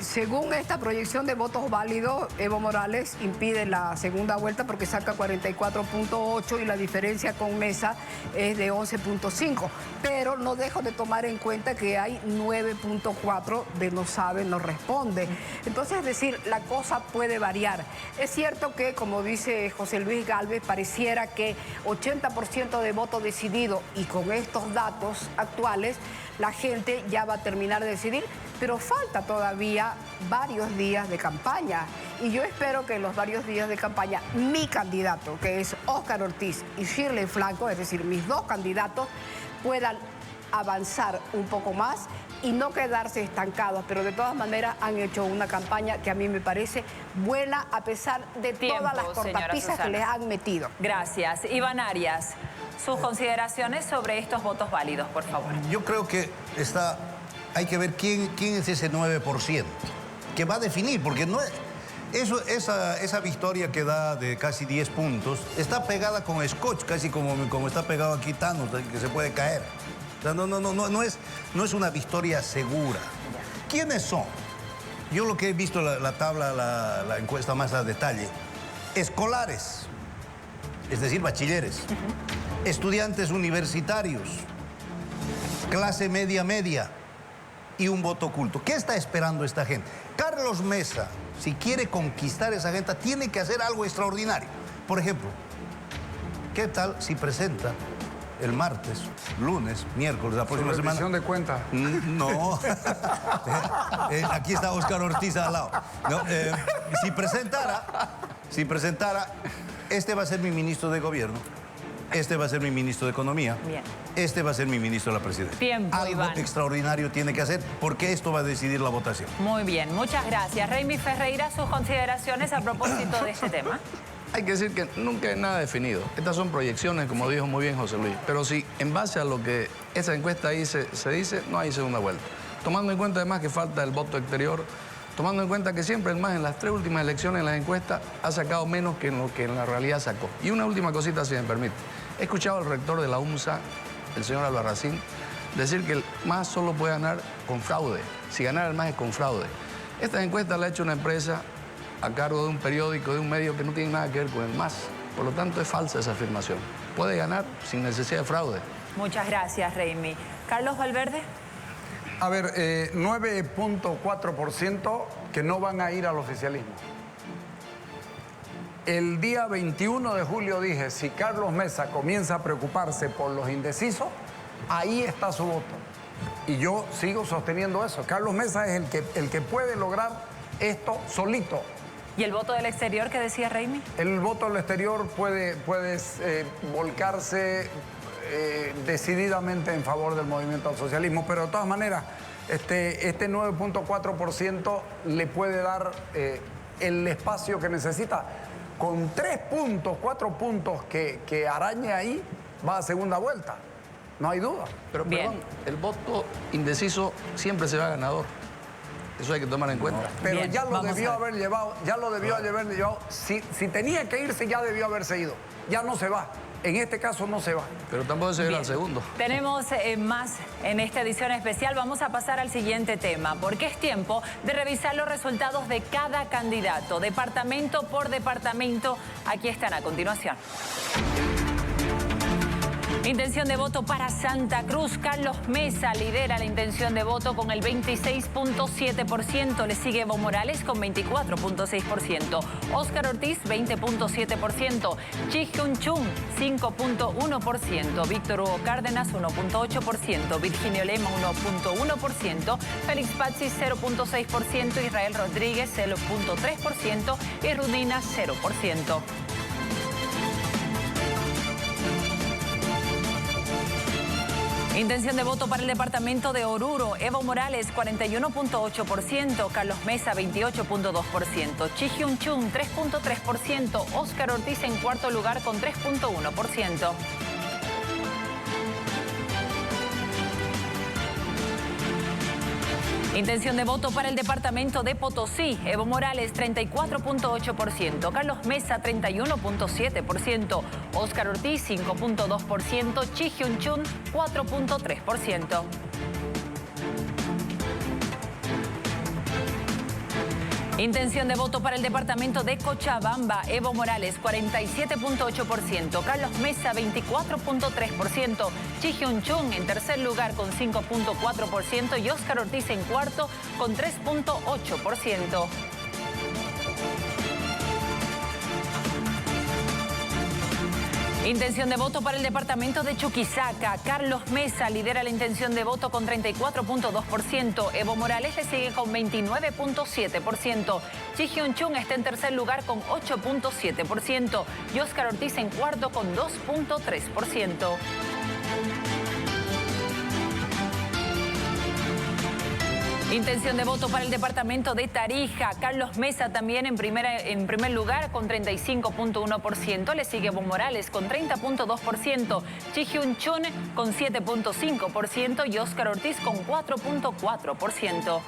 según esta proyección de votos válidos, Evo Morales impide la segunda vuelta porque saca 44.8 y la diferencia con Mesa es de 11.5. Pero no dejo de tomar en cuenta que hay 9.4 de no sabe, no responde. Entonces, es decir, la cosa puede variar. Es cierto que, como dice José Luis Gálvez, pareciera que 80% de voto decidido, y con estos datos actuales, la gente ya va a terminar de decidir, pero falta todavía varios días de campaña. Y yo espero que en los varios días de campaña, mi candidato, que es Óscar Ortiz y Shirley Franco, es decir, mis dos candidatos, puedan avanzar un poco más y no quedarse estancados. Pero de todas maneras han hecho una campaña que a mí me parece buena, a pesar de todas las cortapisas que les han metido. Gracias. Iván Arias, sus consideraciones sobre estos votos válidos, por favor. Yo creo que hay que ver quién es ese 9% que va a definir, porque no es, esa victoria que da de casi 10 puntos está pegada con scotch, casi como está pegado aquí Thanos, que se puede caer. O sea, no es una victoria segura. ¿Quiénes son? Yo lo que he visto, la tabla, la encuesta más a detalle, escolares, es decir, bachilleres, estudiantes universitarios, clase media y un voto oculto. ¿Qué está esperando esta gente? Carlos Mesa, si quiere conquistar esa agenda, tiene que hacer algo extraordinario. Por ejemplo, ¿qué tal si presenta el martes, lunes, miércoles, la próxima semana? ¿Rendición de cuenta? No. Aquí está Óscar Ortiz al lado. No, si presentara, este va a ser mi ministro de gobierno, este va a ser mi ministro de economía, bien, este va a ser mi ministro de la presidencia. Tiempo, algo Iván. Extraordinario tiene que hacer, porque esto va a decidir la votación. Muy bien, muchas gracias. Raimi Ferreira, sus consideraciones a propósito de este tema. Hay que decir que nunca hay nada definido. Estas son proyecciones, como dijo muy bien José Luis. Pero si en base a lo que esa encuesta dice, se dice, no hay segunda vuelta. Tomando en cuenta además que falta el voto exterior, tomando en cuenta que siempre el MAS en las 3 últimas elecciones en las encuestas ha sacado menos que en lo que en la realidad sacó. Y una última cosita, si me permite. He escuchado al rector de la UMSA, el señor Albarracín, decir que el MAS solo puede ganar con fraude. Si ganar el MAS es con fraude. Esta encuesta la ha hecho una empresa a cargo de un periódico, de un medio que no tiene nada que ver con el MAS. Por lo tanto, es falsa esa afirmación. Puede ganar sin necesidad de fraude. Muchas gracias, Raimi. Carlos Valverde. A ver, 9.4% que no van a ir al oficialismo. El día 21 de julio dije, si Carlos Mesa comienza a preocuparse por los indecisos, ahí está su voto. Y yo sigo sosteniendo eso. Carlos Mesa es el que puede lograr esto solito. ¿Y el voto del exterior que decía Raimi? El voto del exterior puede volcarse decididamente en favor del movimiento al socialismo, pero de todas maneras, este 9.4% le puede dar el espacio que necesita. Con 3 puntos, 4 puntos que arañe ahí, va a segunda vuelta. No hay duda. Pero perdón, el voto indeciso siempre se va ganador. Eso hay que tomar en cuenta. Pero bien, ya lo debió haber llevado, Si tenía que irse, ya debió haberse ido. Ya no se va. En este caso no se va. Pero tampoco se irá al segundo. Tenemos más en esta edición especial. Vamos a pasar al siguiente tema, porque es tiempo de revisar los resultados de cada candidato, departamento por departamento. Aquí están a continuación. Intención de voto para Santa Cruz. Carlos Mesa lidera la intención de voto con el 26.7%. Le sigue Evo Morales con 24.6%. Óscar Ortiz, 20.7%. Chi Hyun Chung, 5.1%. Víctor Hugo Cárdenas, 1.8%. Virginio Lema, 1.1%. Félix Pazzi, 0.6%. Israel Rodríguez, 0.3%. Y Rudina, 0%. Intención de voto para el departamento de Oruro. Evo Morales, 41.8%. Carlos Mesa, 28.2%. Chi Hyun Chung, 3.3%. Óscar Ortiz en cuarto lugar con 3.1%. Intención de voto para el departamento de Potosí. Evo Morales, 34.8%. Carlos Mesa, 31.7%. Óscar Ortiz, 5.2%. Chi Hyun Chung, 4.3%. Intención de voto para el departamento de Cochabamba. Evo Morales, 47.8%. Carlos Mesa, 24.3%. Chi Hyun Chung en tercer lugar con 5.4%. Y Óscar Ortiz en cuarto con 3.8%. Intención de voto para el departamento de Chuquisaca. Carlos Mesa lidera la intención de voto con 34.2%. Evo Morales le sigue con 29.7%. Chi Hyun Chung está en tercer lugar con 8.7%. Y Óscar Ortiz en cuarto con 2.3%. Intención de voto para el departamento de Tarija. Carlos Mesa también en primer lugar con 35.1%. Le sigue Evo Morales con 30.2%. Chi Hyun Chung con 7.5% y Óscar Ortiz con 4.4%.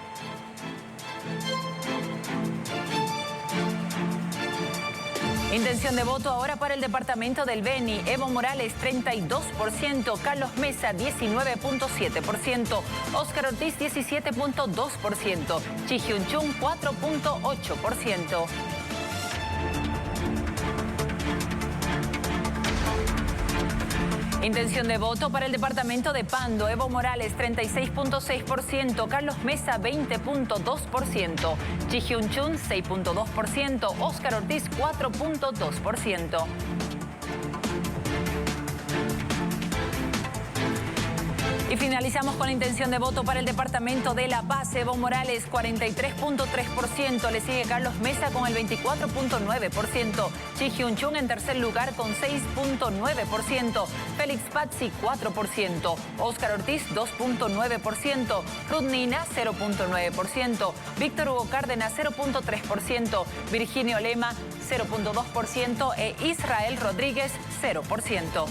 Intención de voto ahora para el departamento del Beni. Evo Morales, 32%. Carlos Mesa, 19.7%. Óscar Ortiz, 17.2%. Chi Hyun Chung, 4.8%. Intención de voto para el departamento de Pando. Evo Morales, 36.6%. Carlos Mesa, 20.2%. Chi Hyun-chun, 6.2%. Óscar Ortiz, 4.2%. Y finalizamos con la intención de voto para el departamento de La Paz. Evo Morales, 43.3%. Le sigue Carlos Mesa con el 24.9%. Chi Hyun-chun en tercer lugar con 6.9%. Félix Pazzi, 4%. Óscar Ortiz, 2.9%. Ruth Nina, 0.9%. Víctor Hugo Cárdenas, 0.3%. Virginio Lema, 0.2%. E Israel Rodríguez, 0%.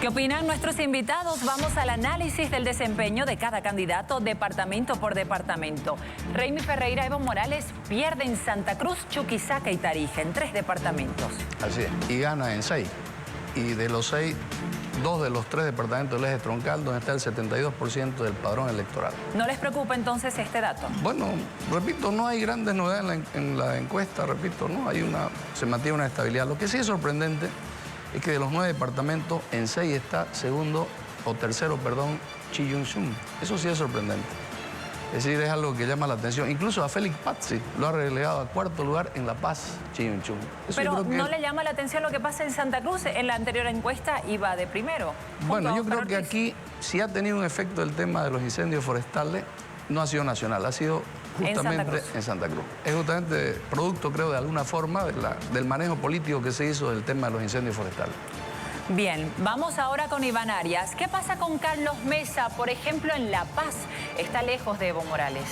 ¿Qué opinan nuestros invitados? Vamos al análisis del desempeño de cada candidato departamento por departamento. Raimi Ferreira, Evo Morales pierde en Santa Cruz, Chuquisaca y Tarija, en 3 departamentos. Así es, y gana en 6. Y de los 6, 2 de los 3 departamentos del eje troncal, donde está el 72% del padrón electoral. ¿No les preocupa entonces este dato? Bueno, repito, no hay grandes novedades en la encuesta, repito, ¿no? Se mantiene una estabilidad. Lo que sí es sorprendente es que de los 9 departamentos, en 6 está tercero, Chi Hyun-chun. Eso sí es sorprendente. Es decir, es algo que llama la atención. Incluso a Félix Pazzi lo ha relegado a 4º lugar en La Paz, Chi Hyun-chun. Pero ¿no le llama la atención lo que pasa en Santa Cruz? En la anterior encuesta iba de primero. Bueno, yo creo que aquí, si ha tenido un efecto el tema de los incendios forestales, no ha sido nacional, ha sido justamente en Santa Cruz. Es justamente producto, creo, de alguna forma del manejo político que se hizo del tema de los incendios forestales. Bien, vamos ahora con Iván Arias. ¿Qué pasa con Carlos Mesa, por ejemplo, en La Paz? Está lejos de Evo Morales.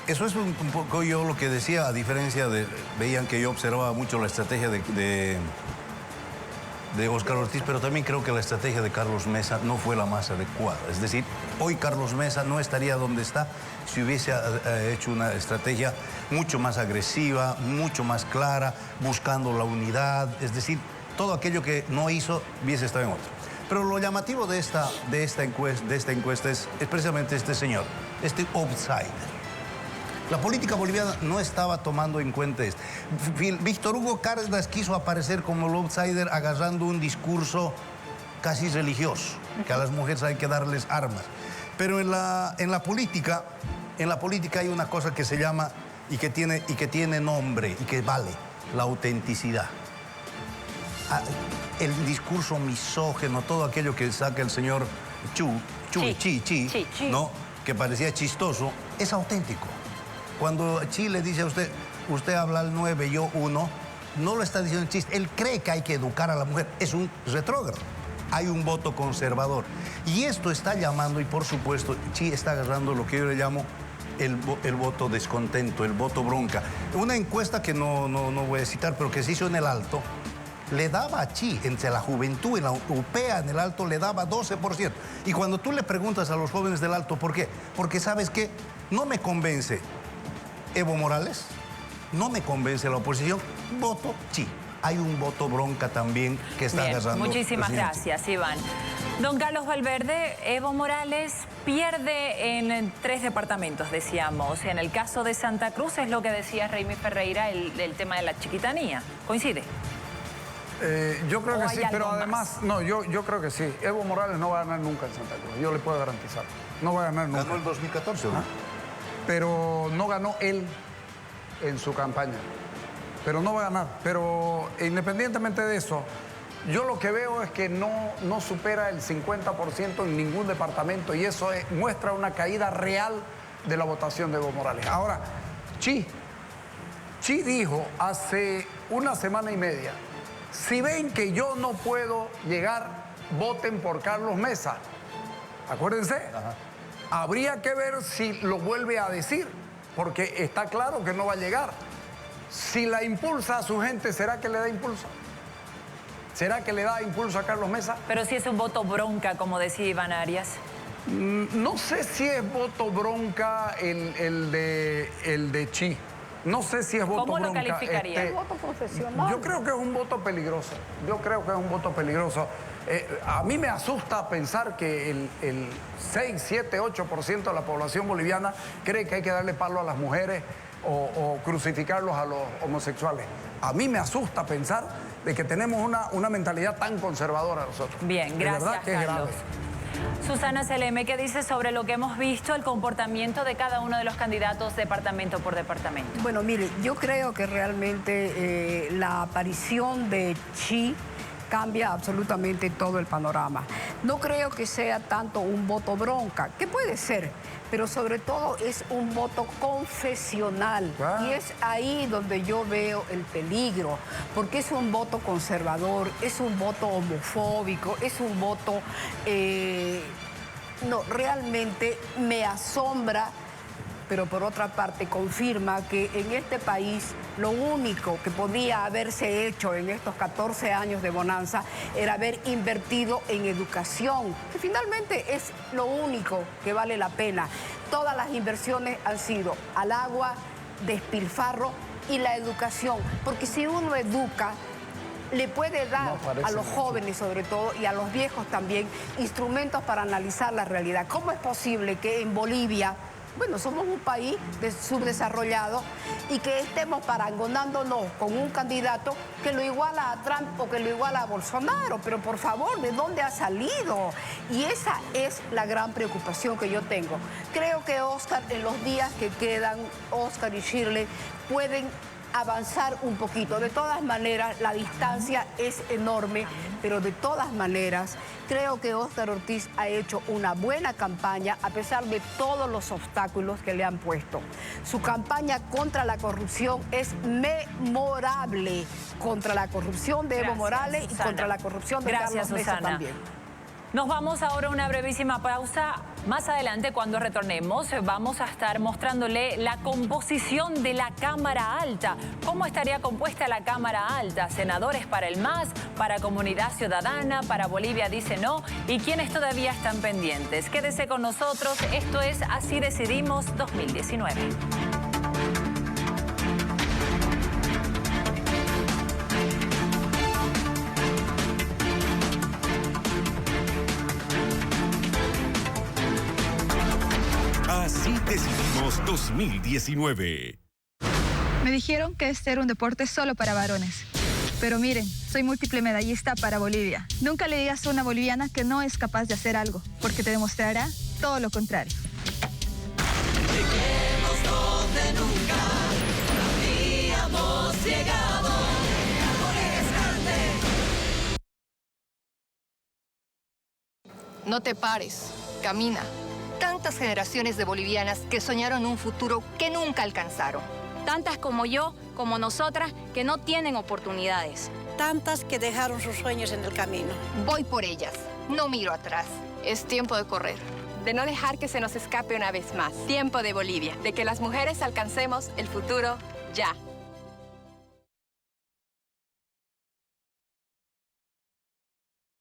Eso es un poco yo lo que decía, a diferencia de... Veían que yo observaba mucho la estrategia de Óscar Ortiz, pero también creo que la estrategia de Carlos Mesa no fue la más adecuada. Es decir, hoy Carlos Mesa no estaría donde está si hubiese hecho una estrategia mucho más agresiva, mucho más clara, buscando la unidad. Es decir, todo aquello que no hizo hubiese estado en otro. Pero lo llamativo de esta encuesta es precisamente este señor, este outsider. La política boliviana no estaba tomando en cuenta esto. Víctor Hugo Cárdenas quiso aparecer como el outsider agarrando un discurso casi religioso, que a las mujeres hay que darles armas. Pero en la política hay una cosa que se llama y que tiene nombre y que vale, la autenticidad. El discurso misógeno, todo aquello que saca el señor Chi, ¿no? Que parecía chistoso, es auténtico. Cuando Chi le dice a usted habla al 9, yo 1, no lo está diciendo en chiste. Él cree que hay que educar a la mujer. Es un retrógrado. Hay un voto conservador. Y esto está llamando, y por supuesto, Chi está agarrando lo que yo le llamo el voto descontento, el voto bronca. Una encuesta que no voy a citar, pero que se hizo en el Alto, le daba a Chi, entre la juventud, en la UPEA, en el Alto, le daba 12%. Y cuando tú le preguntas a los jóvenes del Alto, ¿por qué? Porque, ¿sabes qué? No me convence Evo Morales, no me convence la oposición, voto Chi. Hay un voto bronca también que está agarrando. Muchísimas gracias, Iván. Don Carlos Valverde, Evo Morales pierde en 3 departamentos, decíamos. En el caso de Santa Cruz es lo que decía Raimi Ferreira, el tema de la chiquitanía. ¿Coincide? Yo creo que sí, pero además, yo creo que sí. Evo Morales no va a ganar nunca en Santa Cruz, yo le puedo garantizar. No va a ganar nunca. Ganó el 2014, ¿no? Pero no ganó él en su campaña. Pero no va a ganar. Pero independientemente de eso, yo lo que veo es que no supera el 50% en ningún departamento y eso muestra una caída real de la votación de Evo Morales. Ahora, Chi dijo hace una semana y media, si ven que yo no puedo llegar, voten por Carlos Mesa. Acuérdense. Ajá. Habría que ver si lo vuelve a decir, porque está claro que no va a llegar. Si la impulsa a su gente, ¿será que le da impulso? ¿Será que le da impulso a Carlos Mesa? Pero si es un voto bronca, como decía Iván Arias. No sé si es voto bronca el de Chi. No sé si es voto bronca. ¿Cómo lo calificaría? ¿Voto profesional? Yo creo que es un voto peligroso. A mí me asusta pensar que el 6, 7, 8% de la población boliviana cree que hay que darle palo a las mujeres o crucificarlos a los homosexuales. A mí me asusta pensar de que tenemos una mentalidad tan conservadora nosotros. Bien, gracias, de verdad que es Carlos. grave. Susana Seleme, ¿qué dice sobre lo que hemos visto, el comportamiento de cada uno de los candidatos departamento por departamento? Bueno, mire, yo creo que realmente la aparición de Chi cambia absolutamente todo el panorama. No creo que sea tanto un voto bronca, que puede ser, pero sobre todo es un voto confesional. Y es ahí donde yo veo el peligro, porque es un voto conservador, es un voto homofóbico, es un voto... no, realmente me asombra, pero por otra parte confirma que en este país lo único que podía haberse hecho en estos 14 años de bonanza era haber invertido en educación, que finalmente es lo único que vale la pena. Todas las inversiones han sido al agua, despilfarro y la educación, porque si uno educa, le puede dar a los jóvenes sobre todo y a los viejos también instrumentos para analizar la realidad. ¿Cómo es posible que en Bolivia, bueno, somos un país subdesarrollado y que estemos parangonándonos con un candidato que lo iguala a Trump o que lo iguala a Bolsonaro? Pero por favor, ¿de dónde ha salido? Y esa es la gran preocupación que yo tengo. Creo que Oscar, en los días que quedan, Oscar y Shirley pueden avanzar un poquito. De todas maneras, la distancia es enorme, pero de todas maneras, creo que Óscar Ortiz ha hecho una buena campaña a pesar de todos los obstáculos que le han puesto. Su campaña contra la corrupción es memorable, contra la corrupción de Evo Morales, Susana, y contra la corrupción de Carlos Mesa también. Nos vamos ahora a una brevísima pausa. Más adelante, cuando retornemos, vamos a estar mostrándole la composición de la Cámara Alta. ¿Cómo estaría compuesta la Cámara Alta? Senadores para el MAS, para Comunidad Ciudadana, para Bolivia Dice No y quienes todavía están pendientes. Quédese con nosotros. Esto es Así Decidimos 2019. Así Decidimos 2019. Me dijeron que este era un deporte solo para varones. Pero miren, soy múltiple medallista para Bolivia. Nunca le digas a una boliviana que no es capaz de hacer algo, porque te demostrará todo lo contrario. Lleguemos donde nunca habíamos llegado. No te pares, camina. Tantas generaciones de bolivianas que soñaron un futuro que nunca alcanzaron. Tantas como yo, como nosotras, que no tienen oportunidades. Tantas que dejaron sus sueños en el camino. Voy por ellas, no miro atrás. Es tiempo de correr. De no dejar que se nos escape una vez más. Tiempo de Bolivia, de que las mujeres alcancemos el futuro ya.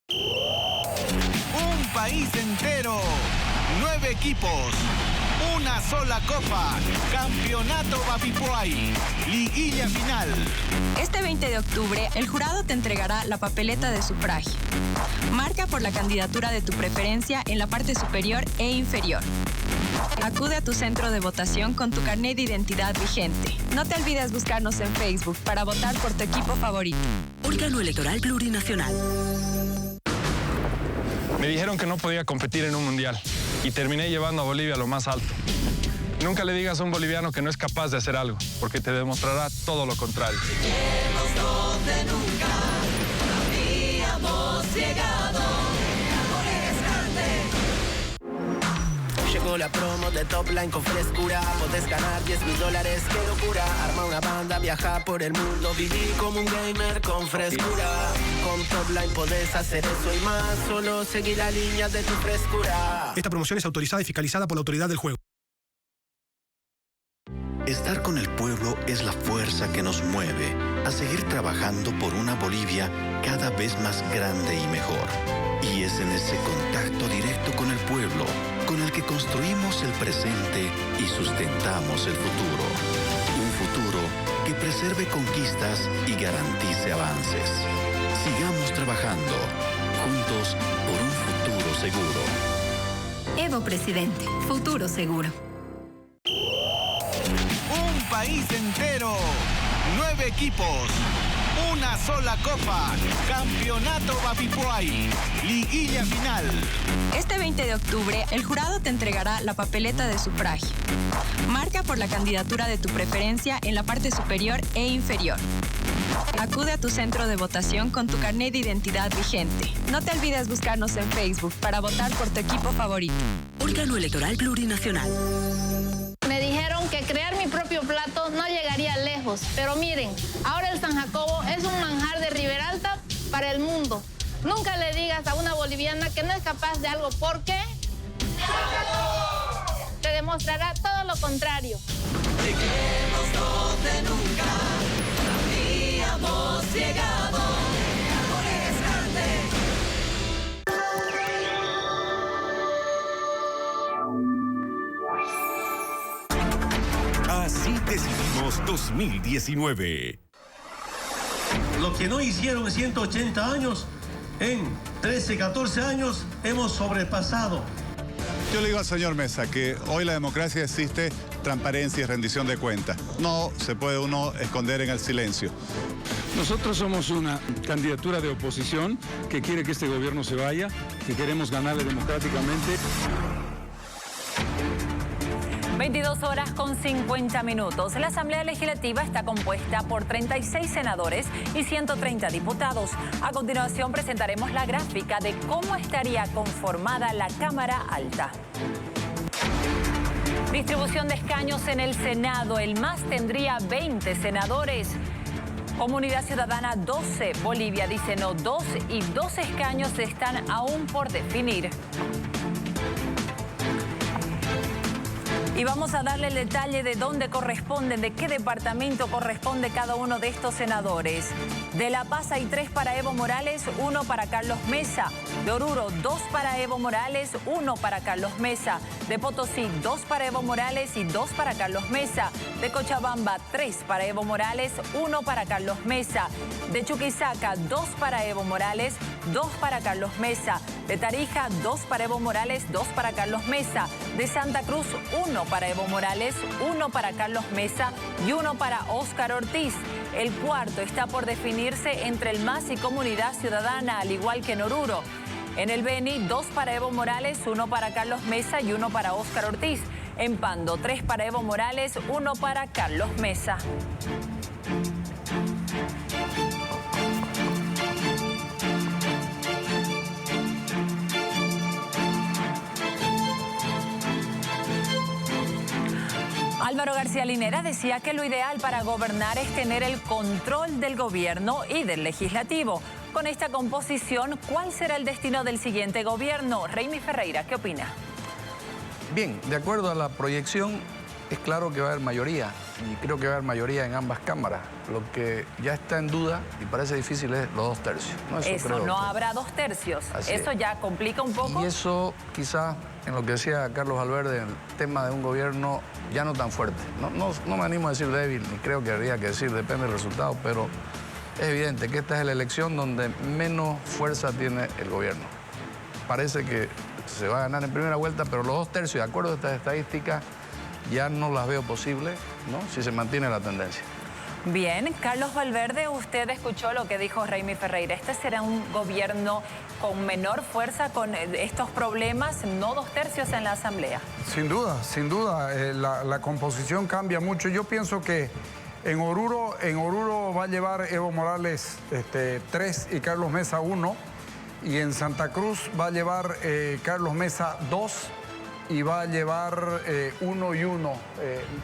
Un país entero, 9 equipos, una sola copa, Campeonato Babipuay, liguilla final. Este 20 de octubre, el jurado te entregará la papeleta de sufragio. Marca por la candidatura de tu preferencia en la parte superior e inferior. Acude a tu centro de votación con tu carnet de identidad vigente. No te olvides buscarnos en Facebook para votar por tu equipo favorito. Órgano Electoral Plurinacional. Me dijeron que no podía competir en un mundial y terminé llevando a Bolivia a lo más alto. Nunca le digas a un boliviano que no es capaz de hacer algo, porque te demostrará todo lo contrario. Lleguemos donde nunca habíamos llegado. Llegó la promo de Top Line con frescura. Podés ganar $10,000, qué locura. Arma una banda, viaja por el mundo. Viví como un gamer con frescura. Con Top Line podés hacer eso y más. Solo seguir la línea de tu frescura. Esta promoción es autorizada y fiscalizada por la autoridad del juego. Estar con el pueblo es la fuerza que nos mueve a seguir trabajando por una Bolivia cada vez más grande y mejor. Y es en ese contacto directo con el pueblo con el que construimos el presente y sustentamos el futuro. Un futuro que preserve conquistas y garantice avances. Sigamos trabajando Juntos por un futuro seguro. Evo Presidente, futuro seguro. Un país entero, 9 equipos, una sola copa, Campeonato Babipuay, liguilla final. Este 20 de octubre, el jurado te entregará la papeleta de sufragio. Marca por la candidatura de tu preferencia en la parte superior e inferior. Acude a tu centro de votación con tu carnet de identidad vigente. No te olvides buscarnos en Facebook para votar por tu equipo favorito. Órgano Electoral Plurinacional. Me dijeron que crear mi propio plato no llegaría lejos, pero miren, ahora el San Jacobo es un manjar de Riberalta para el mundo. Nunca le digas a una boliviana que no es capaz de algo porque te demostrará todo lo contrario. Lleguemos donde nunca habíamos llegado. Amores grandes. Así decidimos 2019. Lo que no hicieron en 180 años, en 13, 14 años hemos sobrepasado. Yo le digo al señor Mesa que hoy la democracia existe transparencia y rendición de cuentas. No se puede uno esconder en el silencio. Nosotros somos una candidatura de oposición que quiere que este gobierno se vaya, que queremos ganarle democráticamente. 22 horas con 50 minutos. La Asamblea Legislativa está compuesta por 36 senadores y 130 diputados. A continuación presentaremos la gráfica de cómo estaría conformada la Cámara Alta. Distribución de escaños en el Senado. El MAS tendría 20 senadores. Comunidad Ciudadana 12. Bolivia dice no 2 y 2 escaños están aún por definir. Y vamos a darle el detalle de dónde corresponden, de qué departamento corresponde cada uno de estos senadores. De La Paz hay 3 para Evo Morales, 1 para Carlos Mesa. De Oruro, 2 para Evo Morales, 1 para Carlos Mesa. De Potosí, 2 para Evo Morales y 2 para Carlos Mesa. De Cochabamba, 3 para Evo Morales, 1 para Carlos Mesa. De Chuquisaca, 2 para Evo Morales, 2 para Carlos Mesa. De Tarija, 2 para Evo Morales, 2 para Carlos Mesa. De Santa Cruz, 1 para Evo Morales, 1 para Carlos Mesa y 1 para Óscar Ortiz. El cuarto está por definirse entre el MAS y Comunidad Ciudadana, al igual que en Oruro. En el Beni, 2 para Evo Morales, 1 para Carlos Mesa y 1 para Óscar Ortiz. En Pando, 3 para Evo Morales, 1 para Carlos Mesa. Álvaro García Linera decía que lo ideal para gobernar es tener el control del gobierno y del legislativo. Con esta composición, ¿cuál será el destino del siguiente gobierno? Raimi Ferreira, ¿qué opina? Bien, de acuerdo a la proyección, es claro que va a haber mayoría, y creo que va a haber mayoría en ambas cámaras. Lo que ya está en duda, y parece difícil, es los 2 tercios. No, eso no habrá 2 tercios. Eso ya complica un poco. Y eso quizás, en lo que decía Carlos Valverde, el tema de un gobierno ya no tan fuerte. No me animo a decir débil, ni creo que habría que decir, depende del resultado, pero es evidente que esta es la elección donde menos fuerza tiene el gobierno. Parece que se va a ganar en primera vuelta, pero los 2 tercios, de acuerdo a estas estadísticas, ya no las veo posibles, ¿no?, si se mantiene la tendencia. Bien, Carlos Valverde, usted escuchó lo que dijo Raimi Ferreira. ¿Este será un gobierno con menor fuerza con estos problemas, no 2 tercios en la Asamblea? Sin duda, la composición cambia mucho. Yo pienso que en Oruro va a llevar Evo Morales 3 y Carlos Mesa 1. Y en Santa Cruz va a llevar Carlos Mesa 2 y va a llevar 1 y 1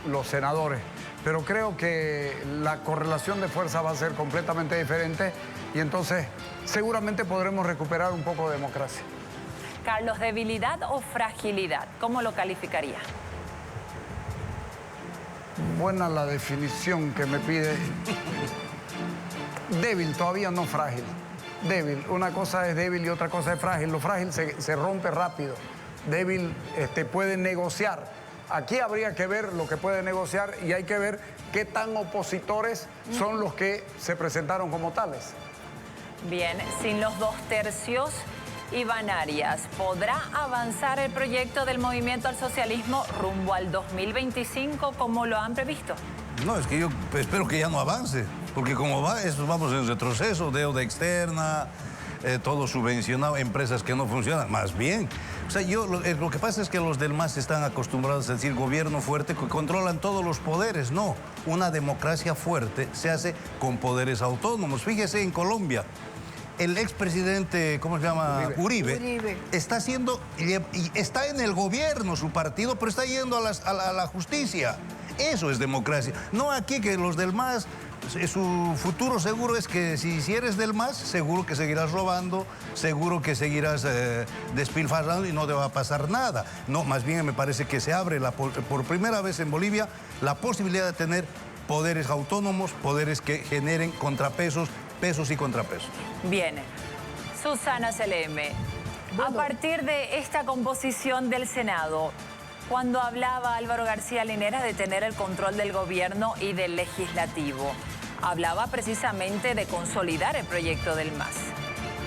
los senadores. Pero creo que la correlación de fuerza va a ser completamente diferente y entonces seguramente podremos recuperar un poco de democracia. Carlos, ¿debilidad o fragilidad? ¿Cómo lo calificaría? Buena la definición que me pide. Débil, todavía no frágil. Débil. Una cosa es débil y otra cosa es frágil. Lo frágil se rompe rápido. Débil puede negociar. Aquí habría que ver lo que puede negociar y hay que ver qué tan opositores son los que se presentaron como tales. Bien, sin los 2 tercios, Iván Arias, ¿podrá avanzar el proyecto del Movimiento al Socialismo rumbo al 2025 como lo han previsto? No, es que yo espero que ya no avance, porque como va, vamos en retroceso, deuda externa, todo subvencionado, empresas que no funcionan, más bien. O sea, lo que pasa es que los del MAS están acostumbrados a decir gobierno fuerte, que controlan todos los poderes. No, una democracia fuerte se hace con poderes autónomos. Fíjese en Colombia. El expresidente, ¿cómo se llama? Uribe. Está haciendo, y está en el gobierno su partido, pero está yendo a la justicia. Eso es democracia. No aquí que los del MAS, su futuro seguro es que si eres del MAS, seguro que seguirás robando, seguro que seguirás despilfarrando y no te va a pasar nada. No, más bien me parece que se abre por primera vez en Bolivia la posibilidad de tener poderes autónomos, poderes que generen contrapesos, pesos y contrapesos. Bien. Susana Seleme, a partir de esta composición del Senado, cuando hablaba Álvaro García Linera de tener el control del gobierno y del legislativo, hablaba precisamente de consolidar el proyecto del MAS.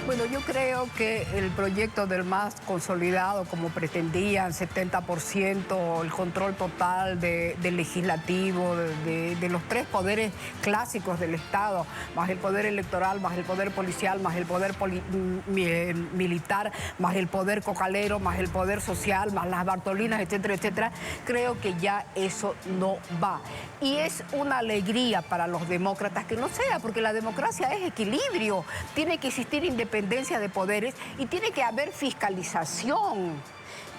Bueno, yo creo que el proyecto del MAS consolidado, como pretendían, 70%, el control total del legislativo, de los 3 poderes clásicos del Estado, más el poder electoral, más el poder policial, más el poder militar, más el poder cocalero, más el poder social, más las Bartolinas, etcétera, etcétera, creo que ya eso no va. Y es una alegría para los demócratas que no sea, porque la democracia es equilibrio, tiene que existir independencia de poderes y tiene que haber fiscalización.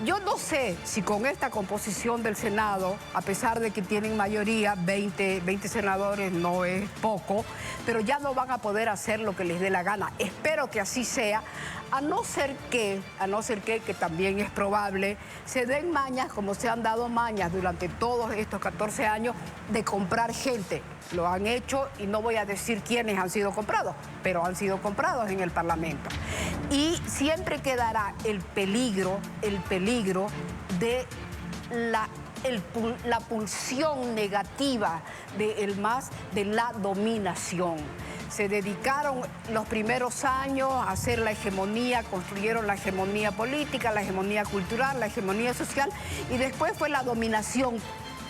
Yo no sé si con esta composición del Senado, a pesar de que tienen mayoría, 20 senadores no es poco, pero ya no van a poder hacer lo que les dé la gana. Espero que así sea, a no ser que también es probable, se den mañas como se han dado mañas durante todos estos 14 años de comprar gente. Lo han hecho y no voy a decir quiénes han sido comprados, pero han sido comprados en el Parlamento. Y siempre quedará el peligro de la pulsión negativa del MAS de la dominación. Se dedicaron los primeros años a hacer la hegemonía, construyeron la hegemonía política, la hegemonía cultural, la hegemonía social, y después fue la dominación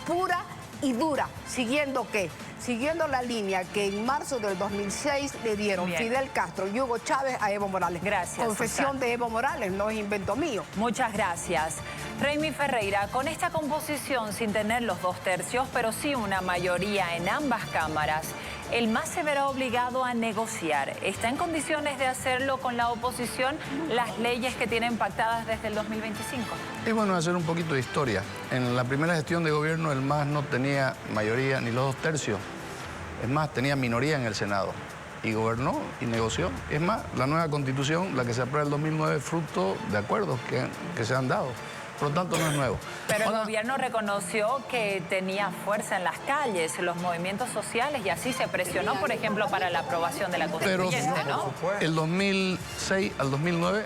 pura y dura. ¿Siguiendo qué? Siguiendo la línea que en marzo del 2006 le dieron Fidel Castro y Hugo Chávez a Evo Morales. Gracias, Confesión Susana. de Evo Morales, no es invento mío. Muchas gracias. Raimi Ferreira, con esta composición, sin tener los 2 tercios, pero sí una mayoría en ambas cámaras, el MAS se verá obligado a negociar. ¿Está en condiciones de hacerlo con la oposición las leyes que tienen pactadas desde el 2025? Es bueno hacer un poquito de historia. En la primera gestión de gobierno el MAS no tenía mayoría ni los 2 tercios. Es más, tenía minoría en el Senado. Y gobernó y negoció. Es más, la nueva Constitución, la que se aprueba en el 2009, es fruto de acuerdos que se han dado. Por lo tanto, no es nuevo. Pero el gobierno reconoció que tenía fuerza en las calles, los movimientos sociales, y así se presionó, por ejemplo, para la aprobación de la Constituyente, ¿no? El 2006 al 2009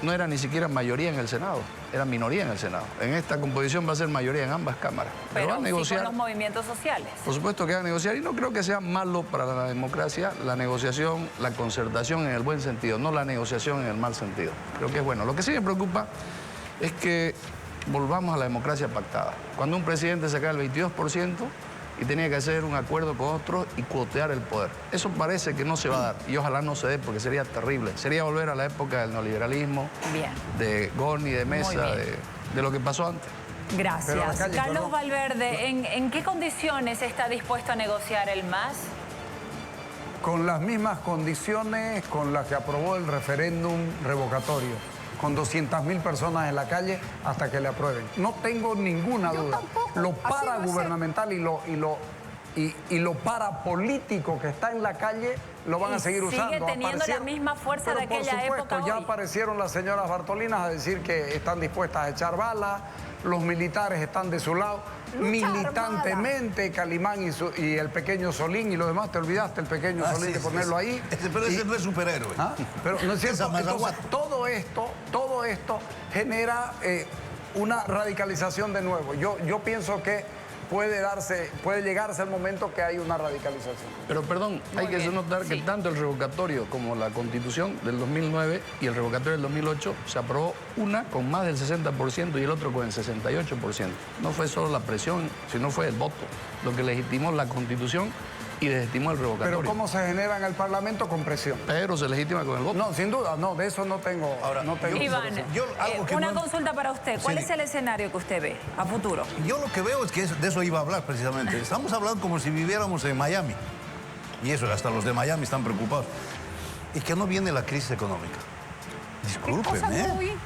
no era ni siquiera mayoría en el Senado, era minoría en el Senado. En esta composición va a ser mayoría en ambas cámaras. Pero van a negociar sí con los movimientos sociales. Por supuesto que van a negociar, y no creo que sea malo para la democracia la negociación, la concertación en el buen sentido, no la negociación en el mal sentido. Creo que es bueno. Lo que sí me preocupa es que volvamos a la democracia pactada. Cuando un presidente saca el 22% y tenía que hacer un acuerdo con otros y cuotear el poder. Eso parece que no se va a dar, y ojalá no se dé, porque sería terrible. Sería volver a la época del neoliberalismo, de Gorni, de Mesa, de lo que pasó antes. Gracias. Carlos Valverde, ¿en qué condiciones está dispuesto a negociar el MAS? Con las mismas condiciones con las que aprobó el referéndum revocatorio, con 200.000 personas en la calle hasta que le aprueben. No tengo ninguna duda. Lo paragubernamental y lo parapolítico que está en la calle lo van a seguir usando. Sigue teniendo la misma fuerza de aquella época. Ya aparecieron las señoras Bartolinas a decir que están dispuestas a echar balas, los militares están de su lado, militantemente, Calimán y el pequeño Solín y los demás. Te olvidaste el pequeño Solín de ponerlo ahí. Pero ese no es superhéroe. Pero no es cierto. Entonces, todo esto genera una radicalización de nuevo. Yo pienso que puede llegarse al momento que hay una radicalización. Pero perdón, hay que notar que tanto el revocatorio como la Constitución del 2009 y el revocatorio del 2008 se aprobó una con más del 60% y el otro con el 68%. No fue solo la presión, sino fue el voto, lo que legitimó la Constitución y desestimó el revocatorio. Pero ¿cómo se genera en el Parlamento? Con presión. Pero se legitima con el voto. No, sin duda, no, de eso no tengo... Iván, una consulta para usted. ¿Cuál es el escenario que usted ve a futuro? Yo lo que veo es que de eso iba a hablar precisamente. Estamos hablando como si viviéramos en Miami. Y eso, hasta los de Miami están preocupados. Y que no viene la crisis económica. Discúlpenme.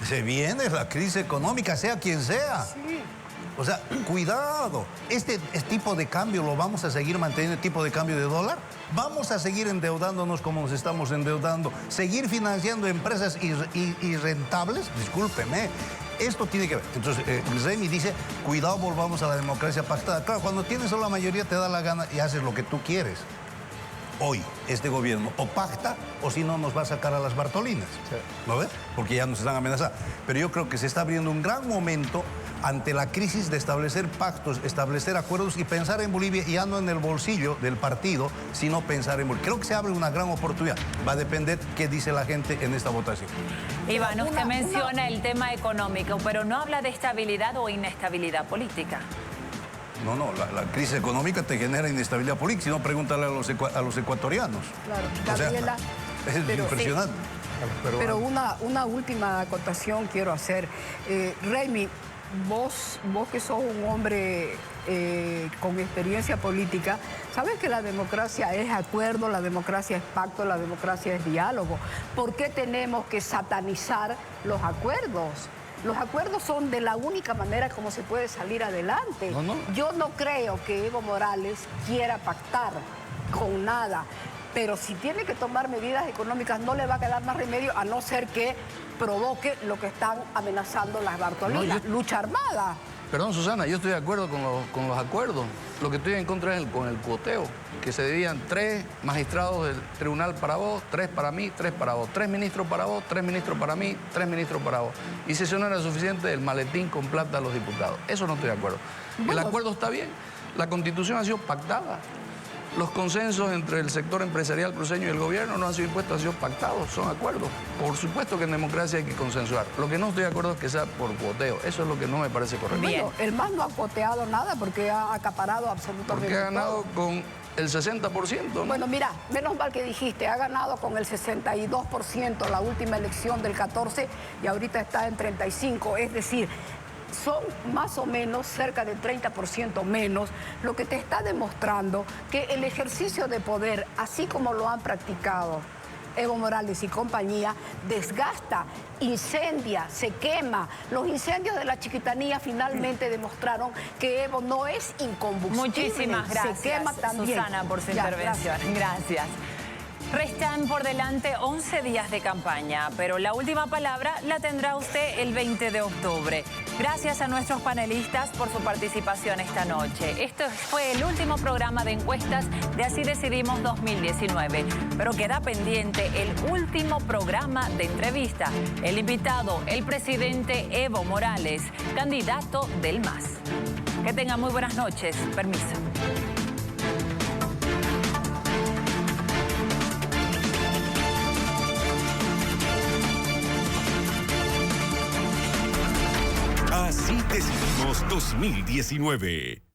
Se viene la crisis económica, sea quien sea. Sí. O sea, cuidado. Este tipo de cambio lo vamos a seguir manteniendo, el tipo de cambio de dólar. Vamos a seguir endeudándonos como nos estamos endeudando. Seguir financiando empresas irrentables. Discúlpeme. Esto tiene que ver. Entonces, Remy dice, cuidado, volvamos a la democracia pactada. Claro, cuando tienes solo la mayoría te da la gana y haces lo que tú quieres. Hoy, este gobierno o pacta o si no nos va a sacar a las Bartolinas. ¿No ves? Porque ya nos están amenazando. Pero yo creo que se está abriendo un gran momento ante la crisis de establecer pactos, establecer acuerdos y pensar en Bolivia, y ya no en el bolsillo del partido, sino pensar en Bolivia. Creo que se abre una gran oportunidad. Va a depender qué dice la gente en esta votación. Iván, usted menciona el tema económico, pero no habla de estabilidad o inestabilidad política. No, la crisis económica te genera inestabilidad política, si no, pregúntale a los ecuatorianos. Claro, Gabriela. O sea, es impresionante. Sí. Pero una última acotación quiero hacer. Remy, vos que sos un hombre con experiencia política, sabes que la democracia es acuerdo, la democracia es pacto, la democracia es diálogo. ¿Por qué tenemos que satanizar los acuerdos? Los acuerdos son de la única manera como se puede salir adelante. No. Yo no creo que Evo Morales quiera pactar con nada, pero si tiene que tomar medidas económicas no le va a quedar más remedio a no ser que provoque lo que están amenazando las Bartolinas, lucha armada. Perdón, Susana, yo estoy de acuerdo con los acuerdos. Lo que estoy en contra es con el cuoteo, que se dividan 3 magistrados del tribunal para vos, 3 para mí, 3 para vos, 3 ministros para vos, 3 ministros para mí, 3 ministros para vos. Y si eso no era suficiente, el maletín con plata a los diputados. Eso no estoy de acuerdo. Bueno, el acuerdo está bien, la Constitución ha sido pactada. Los consensos entre el sector empresarial cruceño y el gobierno no han sido impuestos, han sido pactados, son acuerdos. Por supuesto que en democracia hay que consensuar. Lo que no estoy de acuerdo es que sea por cuoteo. Eso es lo que no me parece correcto. Bueno, el MAS no ha cuoteado nada porque ha acaparado absolutamente porque ha ganado todo. Con el 60%, ¿no? Bueno, mira, menos mal que dijiste, ha ganado con el 62% la última elección del 14 y ahorita está en 35%. Es decir, son más o menos cerca del 30% menos, lo que te está demostrando que el ejercicio de poder, así como lo han practicado Evo Morales y compañía, desgasta, incendia, se quema. Los incendios de la Chiquitanía finalmente demostraron que Evo no es incombustible. Muchísimas gracias, se quema también. Susana, por su intervención. Gracias. Restan por delante 11 días de campaña, pero la última palabra la tendrá usted el 20 de octubre. Gracias a nuestros panelistas por su participación esta noche. Este fue el último programa de encuestas de Así Decidimos 2019, pero queda pendiente el último programa de entrevista. El invitado, el presidente Evo Morales, candidato del MAS. Que tengan muy buenas noches. Permiso. Así Decidimos 2019.